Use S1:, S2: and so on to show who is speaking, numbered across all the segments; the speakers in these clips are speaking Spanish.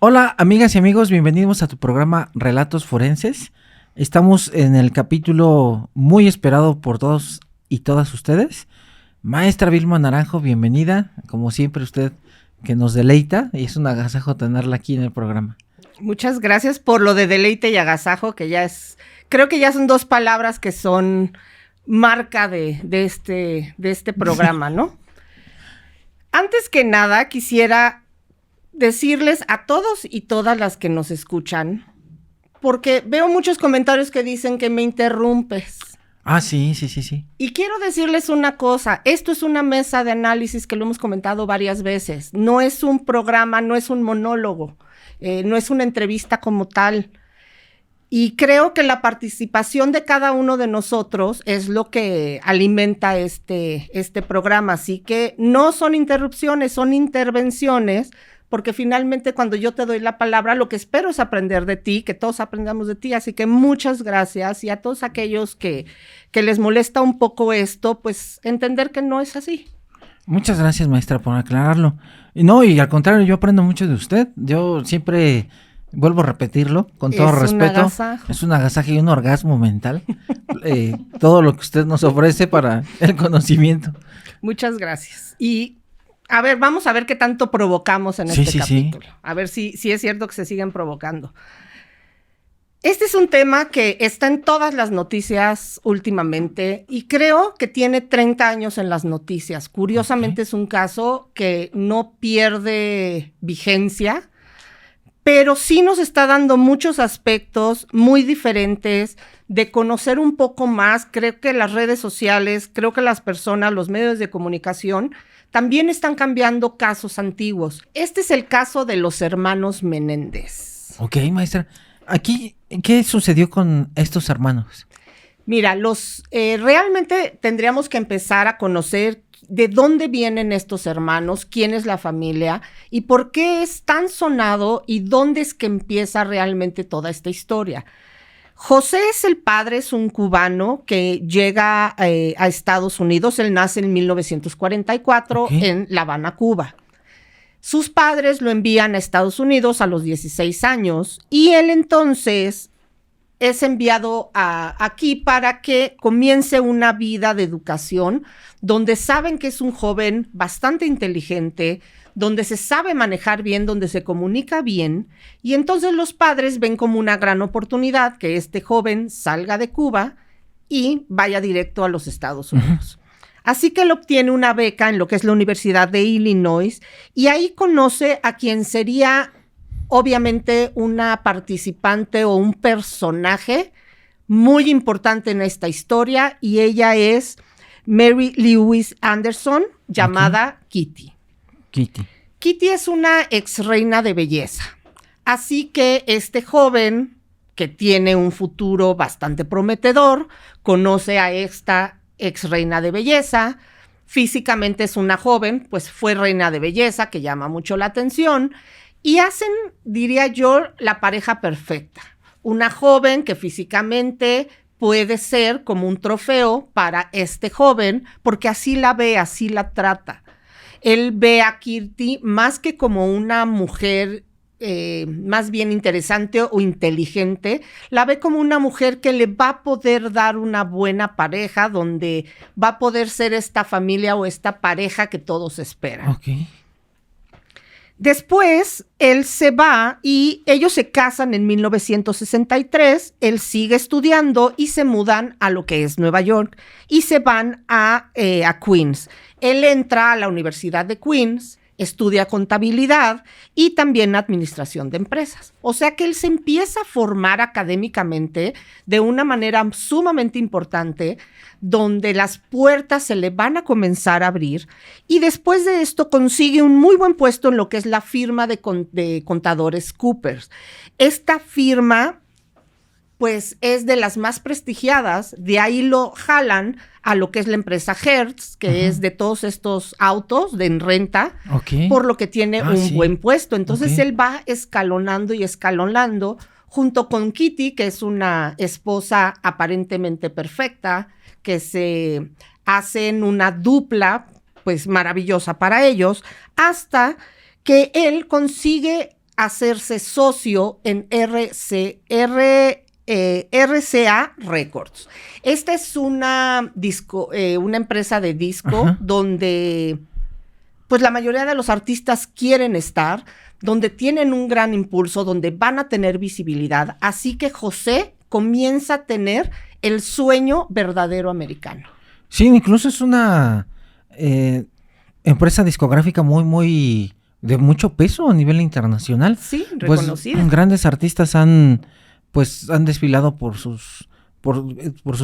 S1: Hola amigas y amigos, bienvenidos a tu programa Relatos Forenses. Estamos en el capítulo muy esperado por todos y todas ustedes. Maestra Vilma Naranjo, bienvenida. Como siempre usted que nos deleita y es un agasajo tenerla aquí en el programa.
S2: Muchas gracias por lo de deleite y agasajo, que ya es, creo que ya son dos palabras que son marca de este programa, ¿no? Antes que nada, quisiera decirles a todos y todas las que nos escuchan, porque veo muchos comentarios que dicen que me interrumpes.
S1: Sí.
S2: Y quiero decirles una cosa, esto es una mesa de análisis que lo hemos comentado varias veces, no es un programa, no es un monólogo, no es una entrevista como tal. Y creo que la participación de cada uno de nosotros es lo que alimenta este programa, así que no son interrupciones, son intervenciones, porque finalmente cuando yo te doy la palabra, lo que espero es aprender de ti, que todos aprendamos de ti, así que muchas gracias, y a todos aquellos que les molesta un poco esto, pues entender que no es así.
S1: Muchas gracias, maestra, por aclararlo. No, y al contrario, yo aprendo mucho de usted. Yo siempre vuelvo a repetirlo, con todo respeto. Es un agasajo y un orgasmo mental. Todo lo que usted nos ofrece para el conocimiento.
S2: Muchas gracias. Y a ver, vamos a ver qué tanto provocamos en este capítulo. Sí. A ver si es cierto que se siguen provocando. Este es un tema que está en todas las noticias últimamente y creo que tiene 30 años en las noticias. Curiosamente es un caso que no pierde vigencia, pero sí nos está dando muchos aspectos muy diferentes de conocer un poco más. Creo que las redes sociales, creo que las personas, los medios de comunicación también están cambiando casos antiguos. Este es el caso de los hermanos Menéndez.
S1: Ok, maestra. Aquí, ¿qué sucedió con estos hermanos?
S2: Mira, realmente tendríamos que empezar a conocer de dónde vienen estos hermanos, quién es la familia y por qué es tan sonado y dónde es que empieza realmente toda esta historia. José es el padre, es un cubano que llega a Estados Unidos. Él nace en 1944 en La Habana, Cuba. Sus padres lo envían a Estados Unidos a los 16 años y él entonces es enviado aquí para que comience una vida de educación donde saben que es un joven bastante inteligente, donde se sabe manejar bien, donde se comunica bien, y entonces los padres ven como una gran oportunidad que este joven salga de Cuba y vaya directo a los Estados Unidos. Así que él obtiene una beca en lo que es la Universidad de Illinois y ahí conoce a quien sería obviamente una participante o un personaje muy importante en esta historia, y ella es Mary Louise Anderson, llamada Kitty. Kitty es una ex reina de belleza. Así que este joven, que tiene un futuro bastante prometedor, conoce a esta ex reina de belleza. Físicamente es una joven, pues fue reina de belleza, que llama mucho la atención. Y hacen, diría yo, la pareja perfecta. Una joven que físicamente puede ser como un trofeo para este joven, porque así la ve, así la trata. Él ve a Kitty más que como una mujer más bien interesante o inteligente, la ve como una mujer que le va a poder dar una buena pareja, donde va a poder ser esta familia o esta pareja que todos esperan. Después, él se va y ellos se casan en 1963, él sigue estudiando y se mudan a lo que es Nueva York y se van a Queens. Él entra a la Universidad de Queens, estudia contabilidad y también administración de empresas. O sea que él se empieza a formar académicamente de una manera sumamente importante, donde las puertas se le van a comenzar a abrir, y después de esto consigue un muy buen puesto en lo que es la firma de contadores Coopers. Esta firma pues es de las más prestigiadas, de ahí lo jalan a lo que es la empresa Hertz, que es de todos estos autos de en renta, por lo que tiene un buen puesto. Entonces él va escalonando y escalonando, junto con Kitty, que es una esposa aparentemente perfecta, que se hacen una dupla pues maravillosa para ellos, hasta que él consigue hacerse socio en RCA Records. Esta es una empresa de disco. Ajá. Donde pues la mayoría de los artistas quieren estar, donde tienen un gran impulso, donde van a tener visibilidad. Así que José comienza a tener el sueño verdadero americano.
S1: Sí, incluso es una empresa discográfica muy de mucho peso a nivel internacional.
S2: Sí, reconocida.
S1: Pues, grandes artistas han desfilado por sus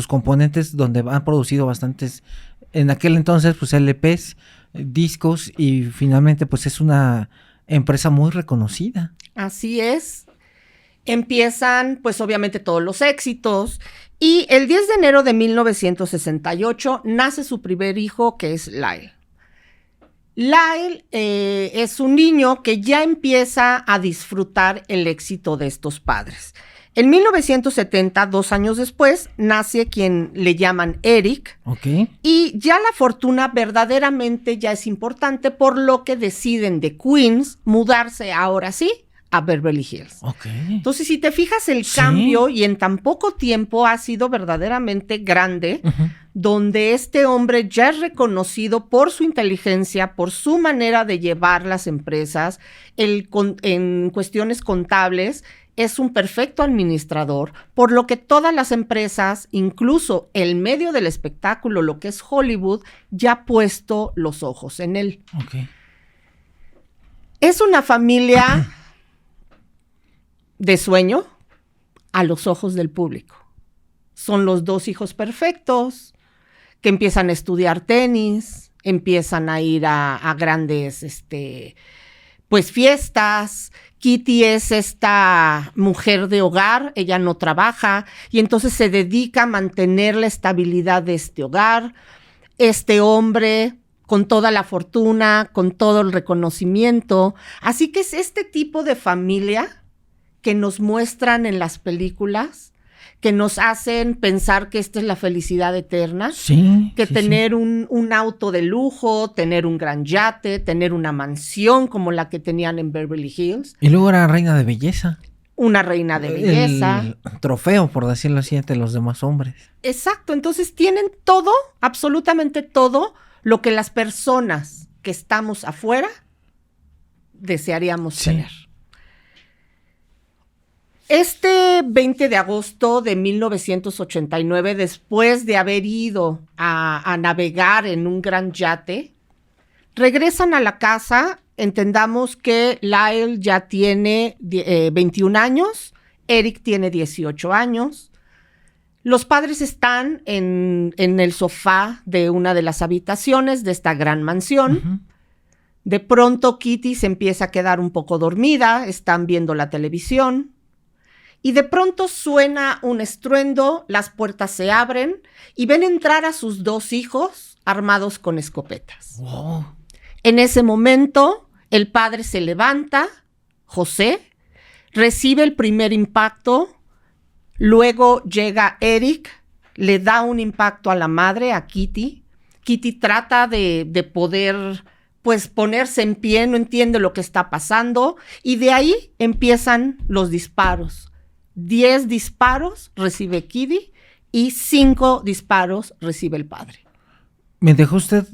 S1: componentes, donde han producido bastantes, en aquel entonces, pues LPs, discos, y finalmente pues es una empresa muy reconocida.
S2: Así es. Empiezan pues obviamente todos los éxitos, y el 10 de enero de 1968 nace su primer hijo, que es Lyle. Lyle es un niño que ya empieza a disfrutar el éxito de estos padres. En 1970, 2 años después, nace quien le llaman Eric.
S1: Okay.
S2: Y ya la fortuna verdaderamente ya es importante, por lo que deciden de Queens mudarse ahora sí a Beverly Hills.
S1: Okay.
S2: Entonces, si te fijas, el cambio, y en tan poco tiempo ha sido verdaderamente grande, donde este hombre ya es reconocido por su inteligencia, por su manera de llevar las empresas, en cuestiones contables. Es un perfecto administrador, por lo que todas las empresas, incluso el medio del espectáculo, lo que es Hollywood, ya ha puesto los ojos en él.
S1: Okay.
S2: Es una familia de sueño a los ojos del público. Son los 2 hijos perfectos que empiezan a estudiar tenis, empiezan a ir a grandes pues fiestas. Kitty es esta mujer de hogar, ella no trabaja, y entonces se dedica a mantener la estabilidad de este hogar. Este hombre, con toda la fortuna, con todo el reconocimiento. Así que es este tipo de familia que nos muestran en las películas, que nos hacen pensar que esta es la felicidad eterna, que tener un auto de lujo, tener un gran yate, tener una mansión como la que tenían en Beverly Hills.
S1: Y luego era reina de belleza.
S2: Una reina de belleza.
S1: El trofeo, por decirlo así, ante los demás hombres.
S2: Exacto, entonces tienen todo, absolutamente todo, lo que las personas que estamos afuera desearíamos tener. Este 20 de agosto de 1989, después de haber ido a navegar en un gran yate, regresan a la casa. Entendamos que Lyle ya tiene 21 años, Eric tiene 18 años. Los padres están en el sofá de una de las habitaciones de esta gran mansión. Uh-huh. De pronto Kitty se empieza a quedar un poco dormida, están viendo la televisión. Y de pronto suena un estruendo, las puertas se abren y ven entrar a sus 2 hijos armados con escopetas.
S1: Wow.
S2: En ese momento, el padre se levanta, José, recibe el primer impacto, luego llega Eric, le da un impacto a la madre, a Kitty. Kitty trata de poder, pues, ponerse en pie, no entiende lo que está pasando, y de ahí empiezan los disparos. 10 disparos recibe Kitty y 5 disparos recibe el padre.
S1: Me dejó usted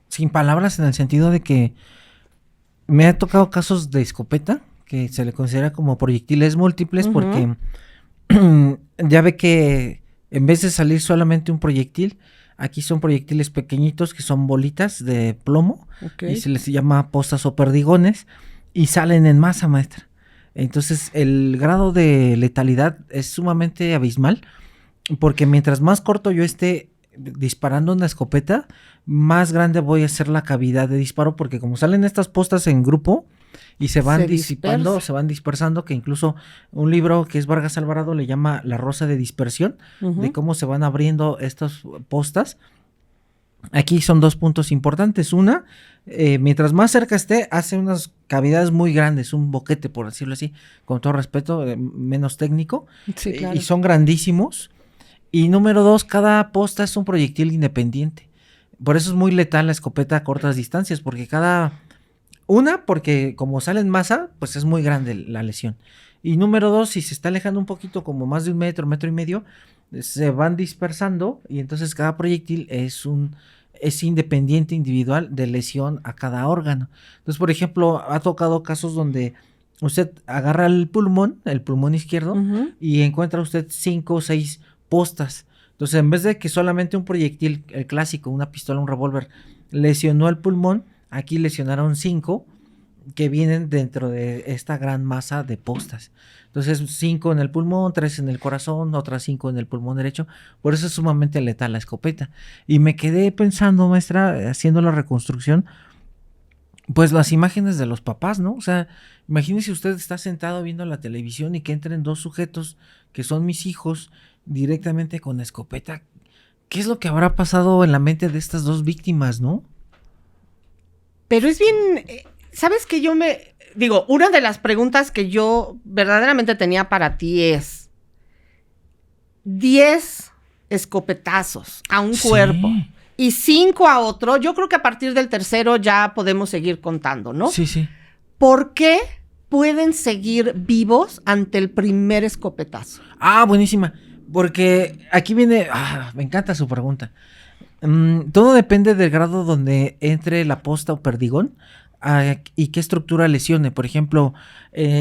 S1: sin palabras, en el sentido de que me ha tocado casos de escopeta que se le considera como proyectiles múltiples. Uh-huh. Porque ya ve que en vez de salir solamente un proyectil, aquí son proyectiles pequeñitos que son bolitas de plomo. Okay. Y se les llama postas o perdigones y salen en masa, maestra. Entonces, el grado de letalidad es sumamente abismal, porque mientras más corto yo esté disparando una escopeta, más grande voy a hacer la cavidad de disparo, porque como salen estas postas en grupo y se van disipando, se van dispersando, que incluso un libro que es Vargas Alvarado le llama La Rosa de Dispersión, uh-huh, de cómo se van abriendo estas postas. Aquí son 2 puntos importantes. Una, mientras más cerca esté, hace unas cavidades muy grandes, un boquete, por decirlo así, con todo respeto, menos técnico.
S2: Sí, claro.
S1: Y son grandísimos. Y número 2, cada posta es un proyectil independiente. Por eso es muy letal la escopeta a cortas distancias, porque cada Una, porque como sale en masa, pues es muy grande la lesión. Y número 2, si se está alejando un poquito, como más de 1 metro, 1,5 metros, se van dispersando y entonces cada proyectil es independiente, individual, de lesión a cada órgano. Entonces, por ejemplo, ha tocado casos donde usted agarra el pulmón izquierdo, y encuentra usted 5 o 6 postas. Entonces, en vez de que solamente un proyectil, el clásico, una pistola, un revólver, lesionó el pulmón, aquí lesionaron 5 que vienen dentro de esta gran masa de postas. Entonces, 5 en el pulmón, 3 en el corazón, otras 5 en el pulmón derecho. Por eso es sumamente letal la escopeta. Y me quedé pensando, maestra, haciendo la reconstrucción, pues las imágenes de los papás, ¿no? O sea, imagínese usted está sentado viendo la televisión y que entren 2 sujetos que son mis hijos directamente con escopeta. ¿Qué es lo que habrá pasado en la mente de estas 2 víctimas, no?
S2: Pero es bien, ¿sabes qué? Digo, una de las preguntas que yo verdaderamente tenía para ti es 10 escopetazos a un cuerpo y 5 a otro. Yo creo que a partir del tercero ya podemos seguir contando, ¿no?
S1: Sí.
S2: ¿Por qué pueden seguir vivos ante el primer escopetazo?
S1: Ah, buenísima. Porque aquí viene, me encanta su pregunta. Todo depende del grado donde entre la posta o perdigón y qué estructura lesione. Por ejemplo,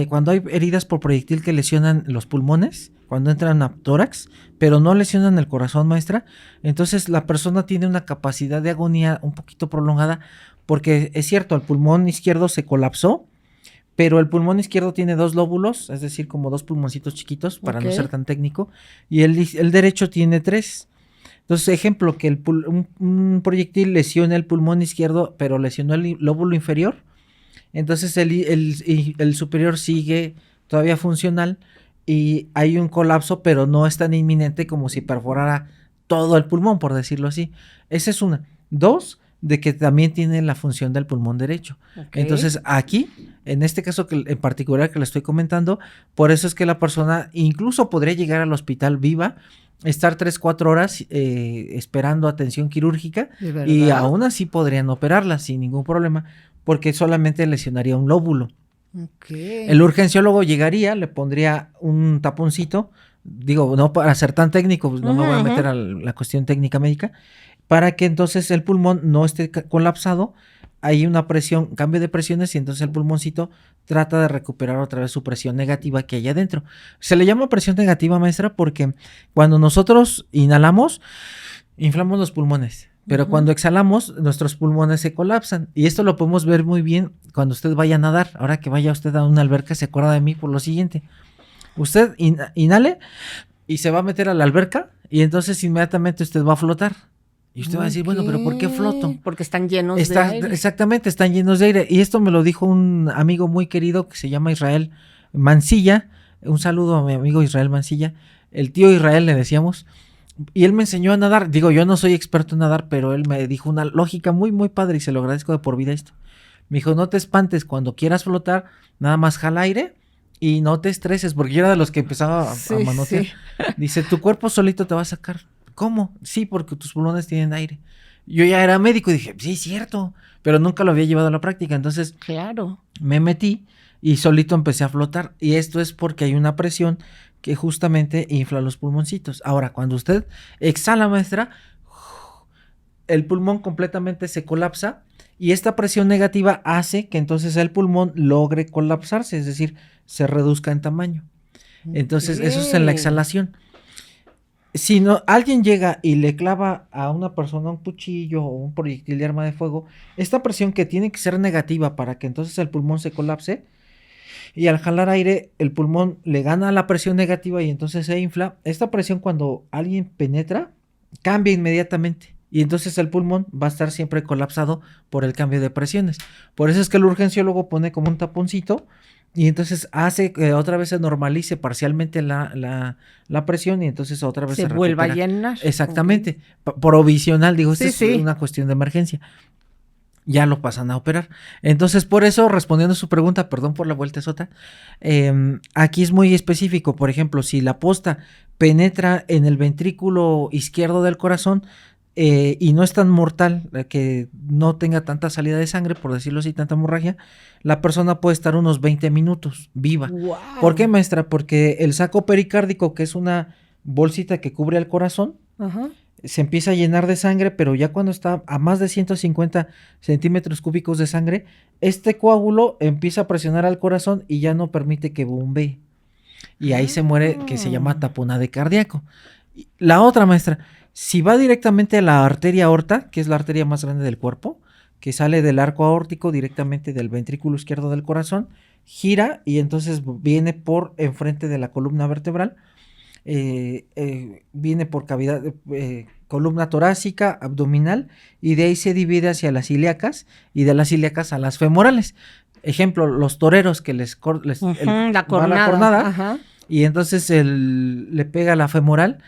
S1: cuando hay heridas por proyectil que lesionan los pulmones, cuando entran a tórax, pero no lesionan el corazón, maestra, entonces la persona tiene una capacidad de agonía un poquito prolongada, porque es cierto, el pulmón izquierdo se colapsó, pero el pulmón izquierdo tiene 2 lóbulos, es decir, como 2 pulmoncitos chiquitos, para no ser tan técnico, y el derecho tiene 3. Entonces, ejemplo, que un proyectil lesiona el pulmón izquierdo, pero lesionó el lóbulo inferior, entonces el superior sigue todavía funcional y hay un colapso, pero no es tan inminente como si perforara todo el pulmón, por decirlo así. Esa es una. 2, de que también tiene la función del pulmón derecho. Entonces, aquí, en este caso en particular que le estoy comentando, por eso es que la persona incluso podría llegar al hospital viva, estar 3-4 horas esperando atención quirúrgica, y aún así podrían operarla sin ningún problema, porque solamente lesionaría un lóbulo. El urgenciólogo llegaría, le pondría un taponcito, digo, no para ser tan técnico, pues no me voy a meter a la cuestión técnica médica, para que entonces el pulmón no esté colapsado, hay una presión, cambio de presiones, y entonces el pulmoncito trata de recuperar otra vez su presión negativa que hay adentro. Se le llama presión negativa, maestra, porque cuando nosotros inhalamos, inflamos los pulmones, pero cuando exhalamos, nuestros pulmones se colapsan, y esto lo podemos ver muy bien cuando usted vaya a nadar. Ahora que vaya usted a una alberca, se acuerda de mí por lo siguiente: usted inhale y se va a meter a la alberca, y entonces inmediatamente usted va a flotar. Y usted va a decir, bueno, ¿pero por qué floto?
S2: Porque están llenos de aire.
S1: Exactamente, están llenos de aire. Y esto me lo dijo un amigo muy querido que se llama Israel Mancilla. Un saludo a mi amigo Israel Mancilla. El tío Israel le decíamos. Y él me enseñó a nadar. Digo, yo no soy experto en nadar, pero él me dijo una lógica muy, muy padre, y se lo agradezco de por vida esto. Me dijo, no te espantes, cuando quieras flotar, nada más jala aire y no te estreses, porque yo era de los que empezaba a manotear. Sí. Dice, tu cuerpo solito te va a sacar. ¿Cómo? Sí, porque tus pulmones tienen aire. Yo ya era médico y dije, sí, es cierto, pero nunca lo había llevado a la práctica. Entonces,
S2: claro,
S1: me metí y solito empecé a flotar. Y esto es porque hay una presión que justamente infla los pulmoncitos. Ahora, cuando usted exhala, maestra, el pulmón completamente se colapsa, y esta presión negativa hace que entonces el pulmón logre colapsarse, es decir, se reduzca en tamaño. Entonces, eso es en la exhalación. Si no, alguien llega y le clava a una persona un cuchillo o un proyectil de arma de fuego, esta presión, que tiene que ser negativa para que entonces el pulmón se colapse, y al jalar aire el pulmón le gana la presión negativa y entonces se infla. Esta presión, cuando alguien penetra, cambia inmediatamente, y entonces el pulmón va a estar siempre colapsado por el cambio de presiones. Por eso es que el urgenciólogo pone como un taponcito, y entonces hace que otra vez se normalice parcialmente la presión, y entonces otra vez
S2: se vuelva a llenar.
S1: Exactamente, provisional, digo, esta es una cuestión de emergencia. Ya lo pasan a operar. Entonces, por eso, respondiendo a su pregunta, perdón por la vueltezota, aquí es muy específico. Por ejemplo, si la posta penetra en el ventrículo izquierdo del corazón, y no es tan mortal, que no tenga tanta salida de sangre, por decirlo así, tanta hemorragia, la persona puede estar unos 20 minutos viva.
S2: Wow.
S1: ¿Por qué, maestra? Porque el saco pericárdico, que es una bolsita que cubre el corazón,
S2: Ajá.
S1: se empieza a llenar de sangre, pero ya cuando está a más de 150 centímetros cúbicos de sangre, este coágulo empieza a presionar al corazón y ya no permite que bombee. Y ahí se muere, que se llama taponade cardíaco. La otra, maestra, si va directamente a la arteria aorta, que es la arteria más grande del cuerpo, que sale del arco aórtico directamente del ventrículo izquierdo del corazón, gira y entonces viene por enfrente de la columna vertebral, viene por cavidad, columna torácica, abdominal, y de ahí se divide hacia las ilíacas y de las ilíacas a las femorales. Ejemplo, los toreros que les
S2: la
S1: va la cornada,
S2: ajá.
S1: y entonces le pega la femoral.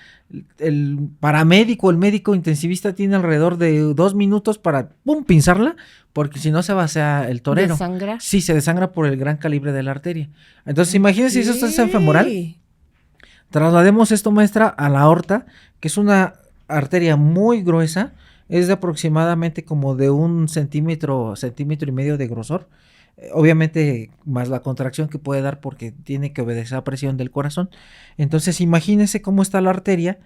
S1: El paramédico, el médico intensivista tiene alrededor de 2 minutos para pinzarla, porque si no se vacía el torero.
S2: ¿Desangra?
S1: Sí, se desangra por el gran calibre de la arteria. Entonces, imagínense si eso está en femoral. Traslademos esto, maestra, a la aorta, que es una arteria muy gruesa, es de aproximadamente como de 1 centímetro, centímetro y medio de grosor. Obviamente más la contracción que puede dar porque tiene que obedecer a presión del corazón. Entonces imagínense cómo está la arteria.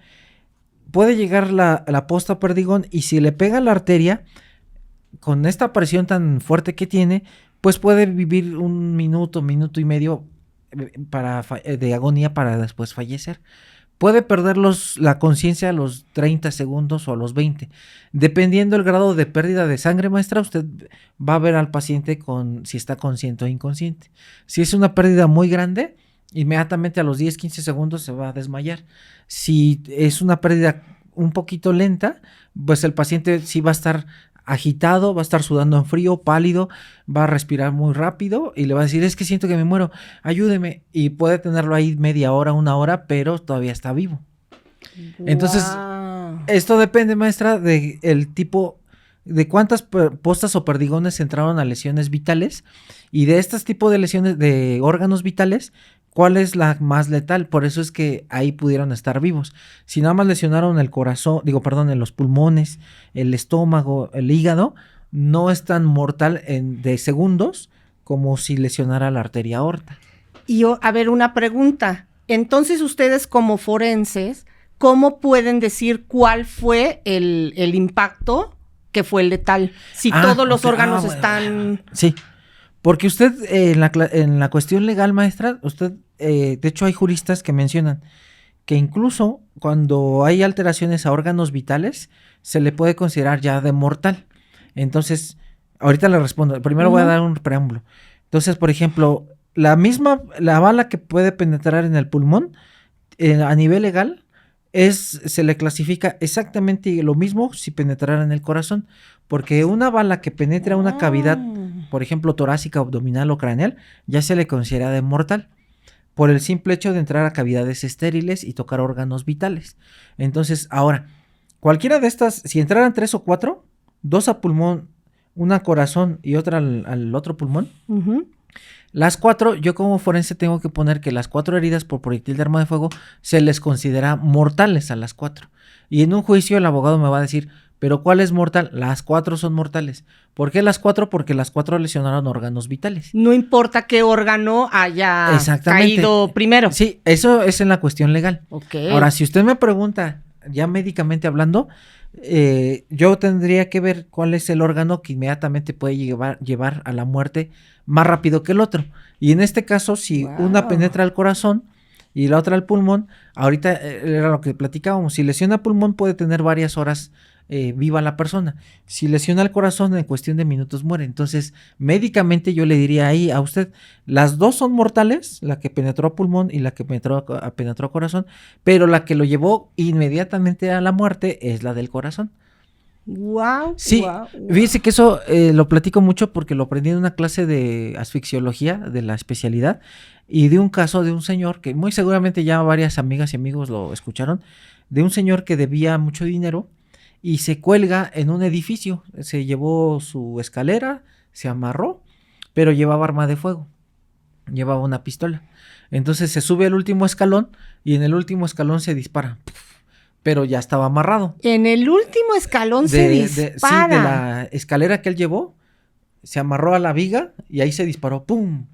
S1: Puede llegar la posta perdigón, y si le pega la arteria con esta presión tan fuerte que tiene, pues puede vivir 1 minuto, minuto y medio de agonía para después fallecer. Puede perder la conciencia a los 30 segundos o a los 20. Dependiendo del grado de pérdida de sangre, maestra, usted va a ver al paciente si está consciente o inconsciente. Si es una pérdida muy grande, inmediatamente a los 10, 15 segundos se va a desmayar. Si es una pérdida un poquito lenta, pues el paciente sí va a estar agitado, va a estar sudando en frío, pálido, va a respirar muy rápido y le va a decir: es que siento que me muero, ayúdeme, y puede tenerlo ahí media hora, 1 hora, pero todavía está vivo. Wow. Entonces, esto depende, maestra, de el tipo, de cuántas postas o perdigones entraron a lesiones vitales, y de estos tipos de lesiones de órganos vitales, ¿cuál es la más letal? Por eso es que ahí pudieron estar vivos. Si nada más lesionaron el corazón, en los pulmones, el estómago, el hígado, no es tan mortal de segundos como si lesionara la arteria aorta.
S2: Y a ver, una pregunta. Entonces, ustedes como forenses, ¿cómo pueden decir cuál fue el impacto que fue letal? Si todos los órganos están...
S1: Sí. Porque usted, en la cuestión legal, maestra, usted, de hecho hay juristas que mencionan que incluso cuando hay alteraciones a órganos vitales, se le puede considerar ya de mortal. Entonces, ahorita le respondo. Primero voy a dar un preámbulo. Entonces, por ejemplo, la bala que puede penetrar en el pulmón, a nivel legal, se le clasifica exactamente lo mismo si penetrara en el corazón, porque una bala que penetra una cavidad, por ejemplo, torácica, abdominal o craneal, ya se le considera de mortal, por el simple hecho de entrar a cavidades estériles y tocar órganos vitales. Entonces, ahora, cualquiera de estas, si entraran 3 o 4, 2 a pulmón, una a corazón y otra al otro pulmón, las 4, yo como forense tengo que poner que las 4 heridas por proyectil de arma de fuego se les considera mortales a las 4. Y en un juicio el abogado me va a decir: ¿pero cuál es mortal? Las 4 son mortales. ¿Por qué las 4? Porque las 4 lesionaron órganos vitales.
S2: No importa qué órgano haya caído primero.
S1: Sí, eso es en la cuestión legal.
S2: Okay.
S1: Ahora, si usted me pregunta, ya médicamente hablando, yo tendría que ver cuál es el órgano que inmediatamente puede llevar a la muerte más rápido que el otro. Y en este caso, si una penetra al corazón y la otra al pulmón, ahorita era lo que platicábamos, si lesiona pulmón puede tener varias horas viva la persona. Si lesiona el corazón, en cuestión de minutos muere. Entonces, médicamente yo le diría ahí a usted, las 2 son mortales, la que penetró a pulmón y la que penetró a corazón, pero la que lo llevó inmediatamente a la muerte es la del corazón.
S2: Wow.
S1: Sí, fíjese que eso lo platico mucho porque lo aprendí en una clase de asfixiología de la especialidad, y de un caso de un señor que muy seguramente ya varias amigas y amigos lo escucharon, de un señor que debía mucho dinero y se cuelga en un edificio. Se llevó su escalera, se amarró, pero llevaba arma de fuego, llevaba una pistola. Entonces se sube al último escalón y en el último escalón se dispara. pero ya estaba amarrado.
S2: En el último escalón se dispara.
S1: Sí, de la escalera que él llevó, se amarró a la viga y ahí se disparó, ¡pum!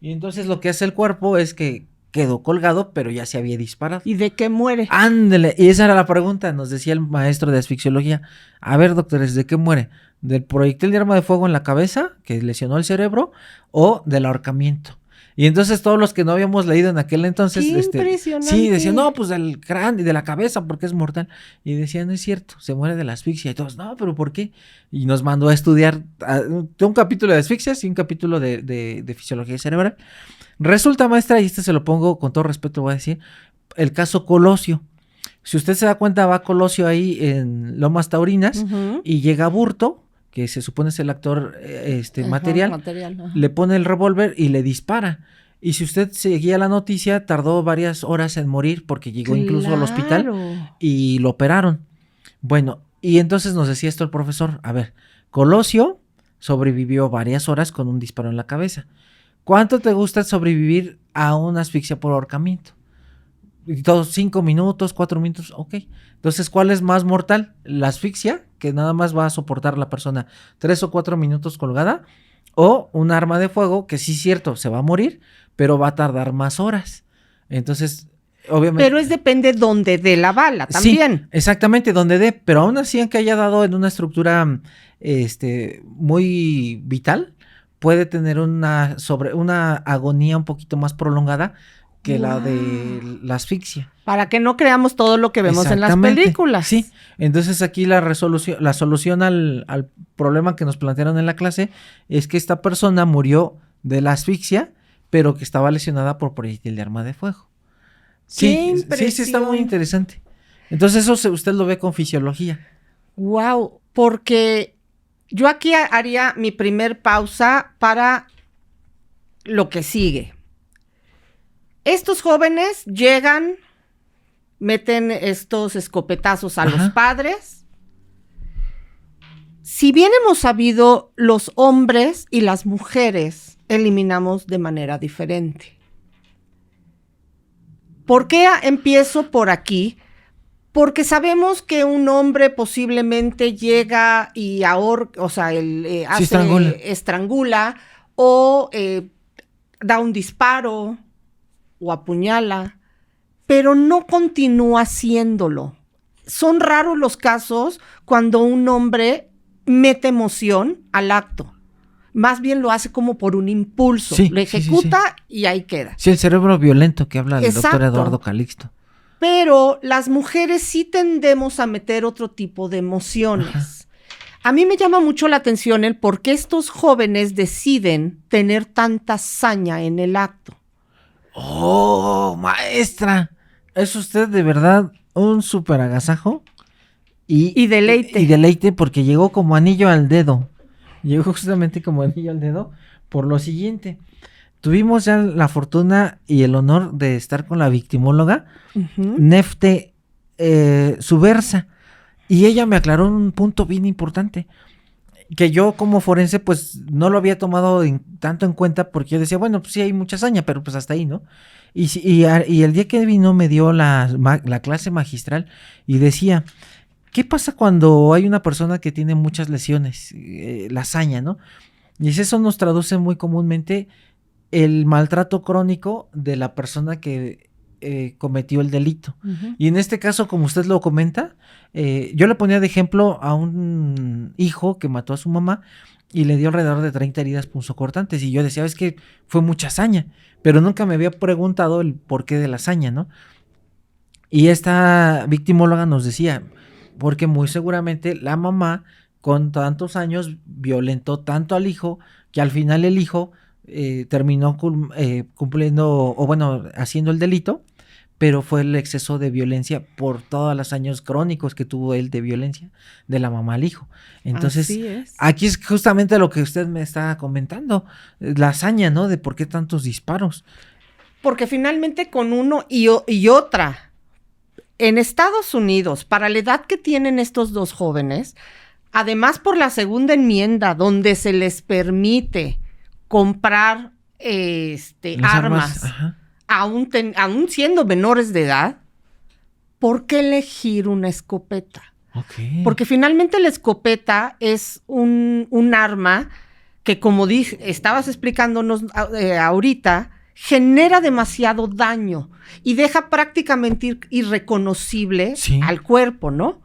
S1: Y entonces lo que hace el cuerpo es que quedó colgado, pero ya se había disparado.
S2: ¿Y de qué muere?
S1: Ándele, y esa era la pregunta, nos decía el maestro de asfixiología. A ver, doctores, ¿de qué muere? ¿Del proyectil de arma de fuego en la cabeza, que lesionó el cerebro, o del ahorcamiento? Y entonces todos los que no habíamos leído en aquel entonces,
S2: ¡Qué impresionante!
S1: sí, decían, no, pues del cráneo y de la cabeza, porque es mortal. Y decían, no es cierto, se muere de la asfixia. Y todos, no, pero ¿por qué? Y nos mandó a estudiar un capítulo de asfixias y un capítulo de fisiología cerebral. Resulta, maestra, y se lo pongo con todo respeto, voy a decir, el caso Colosio. Si usted se da cuenta, va Colosio ahí en Lomas Taurinas y llega Burto, que se supone es el actor material, le pone el revólver y le dispara. Y si usted seguía la noticia, tardó varias horas en morir porque llegó incluso al hospital y lo operaron. Bueno, y entonces nos decía esto el profesor, a ver, Colosio sobrevivió varias horas con un disparo en la cabeza. ¿Cuánto te gusta sobrevivir a una asfixia por ahorcamiento? Y todos 5 minutos, 4 minutos, ok. Entonces, ¿cuál es más mortal? ¿La asfixia, que nada más va a soportar la persona 3 o 4 minutos colgada? ¿O un arma de fuego que sí es cierto, se va a morir, pero va a tardar más horas? Entonces, obviamente...
S2: Pero depende dónde dé la bala también.
S1: Sí, exactamente, donde dé, pero aún así, aunque haya dado en una estructura muy vital, puede tener una agonía un poquito más prolongada que la de la asfixia.
S2: Para que no creamos todo lo que vemos en las películas.
S1: Sí, entonces aquí la solución al problema que nos plantearon en la clase es que esta persona murió de la asfixia, pero que estaba lesionada por proyectil de arma de fuego. Sí, está muy interesante. Entonces eso usted lo ve con fisiología.
S2: Wow, porque yo aquí haría mi primer pausa para lo que sigue. Estos jóvenes llegan, meten estos escopetazos a los padres. Si bien hemos sabido, los hombres y las mujeres eliminamos de manera diferente. ¿Por qué empiezo por aquí? Porque sabemos que un hombre posiblemente llega y estrangula o da un disparo o apuñala, pero no continúa haciéndolo. Son raros los casos cuando un hombre mete emoción al acto. Más bien lo hace como por un impulso. Lo ejecuta y ahí queda.
S1: Sí, el cerebro violento que habla el doctor Eduardo Calixto.
S2: Pero las mujeres sí tendemos a meter otro tipo de emociones. A mí me llama mucho la atención el por qué estos jóvenes deciden tener tanta saña en el acto.
S1: ¡Oh, maestra! Es usted de verdad un súper agasajo.
S2: Y deleite.
S1: Y deleite porque llegó como anillo al dedo. Llegó justamente como anillo al dedo por lo siguiente. Tuvimos ya la fortuna y el honor de estar con la victimóloga, Nefte Subersa. Y ella me aclaró un punto bien importante. Que yo como forense pues no lo había tomado tanto en cuenta porque yo decía, bueno, pues sí hay mucha hazaña, pero pues hasta ahí, ¿no? Y el día que vino me dio la clase magistral y decía, ¿qué pasa cuando hay una persona que tiene muchas lesiones? La hazaña, ¿no? Y eso nos traduce muy comúnmente el maltrato crónico de la persona que cometió el delito. Y en este caso, como usted lo comenta, yo le ponía de ejemplo a un hijo que mató a su mamá y le dio alrededor de 30 heridas punzocortantes. Y yo decía, es que fue mucha hazaña, pero nunca me había preguntado el porqué de la hazaña, ¿no? Y esta victimóloga nos decía, porque muy seguramente la mamá con tantos años violentó tanto al hijo que al final el hijo terminó cumpliendo, o bueno, haciendo el delito, pero fue el exceso de violencia por todos los años crónicos que tuvo él de violencia de la mamá al hijo. Entonces, aquí es justamente lo que usted me está comentando, la hazaña, ¿no? De por qué tantos disparos.
S2: Porque finalmente con uno y otra, en Estados Unidos, para la edad que tienen estos dos jóvenes, además por la segunda enmienda, donde se les permite comprar armas, aún siendo menores de edad, ¿por qué elegir una escopeta?
S1: Okay.
S2: Porque finalmente la escopeta es un arma que, como estabas explicándonos ahorita, genera demasiado daño y deja prácticamente irreconocible al cuerpo, ¿no?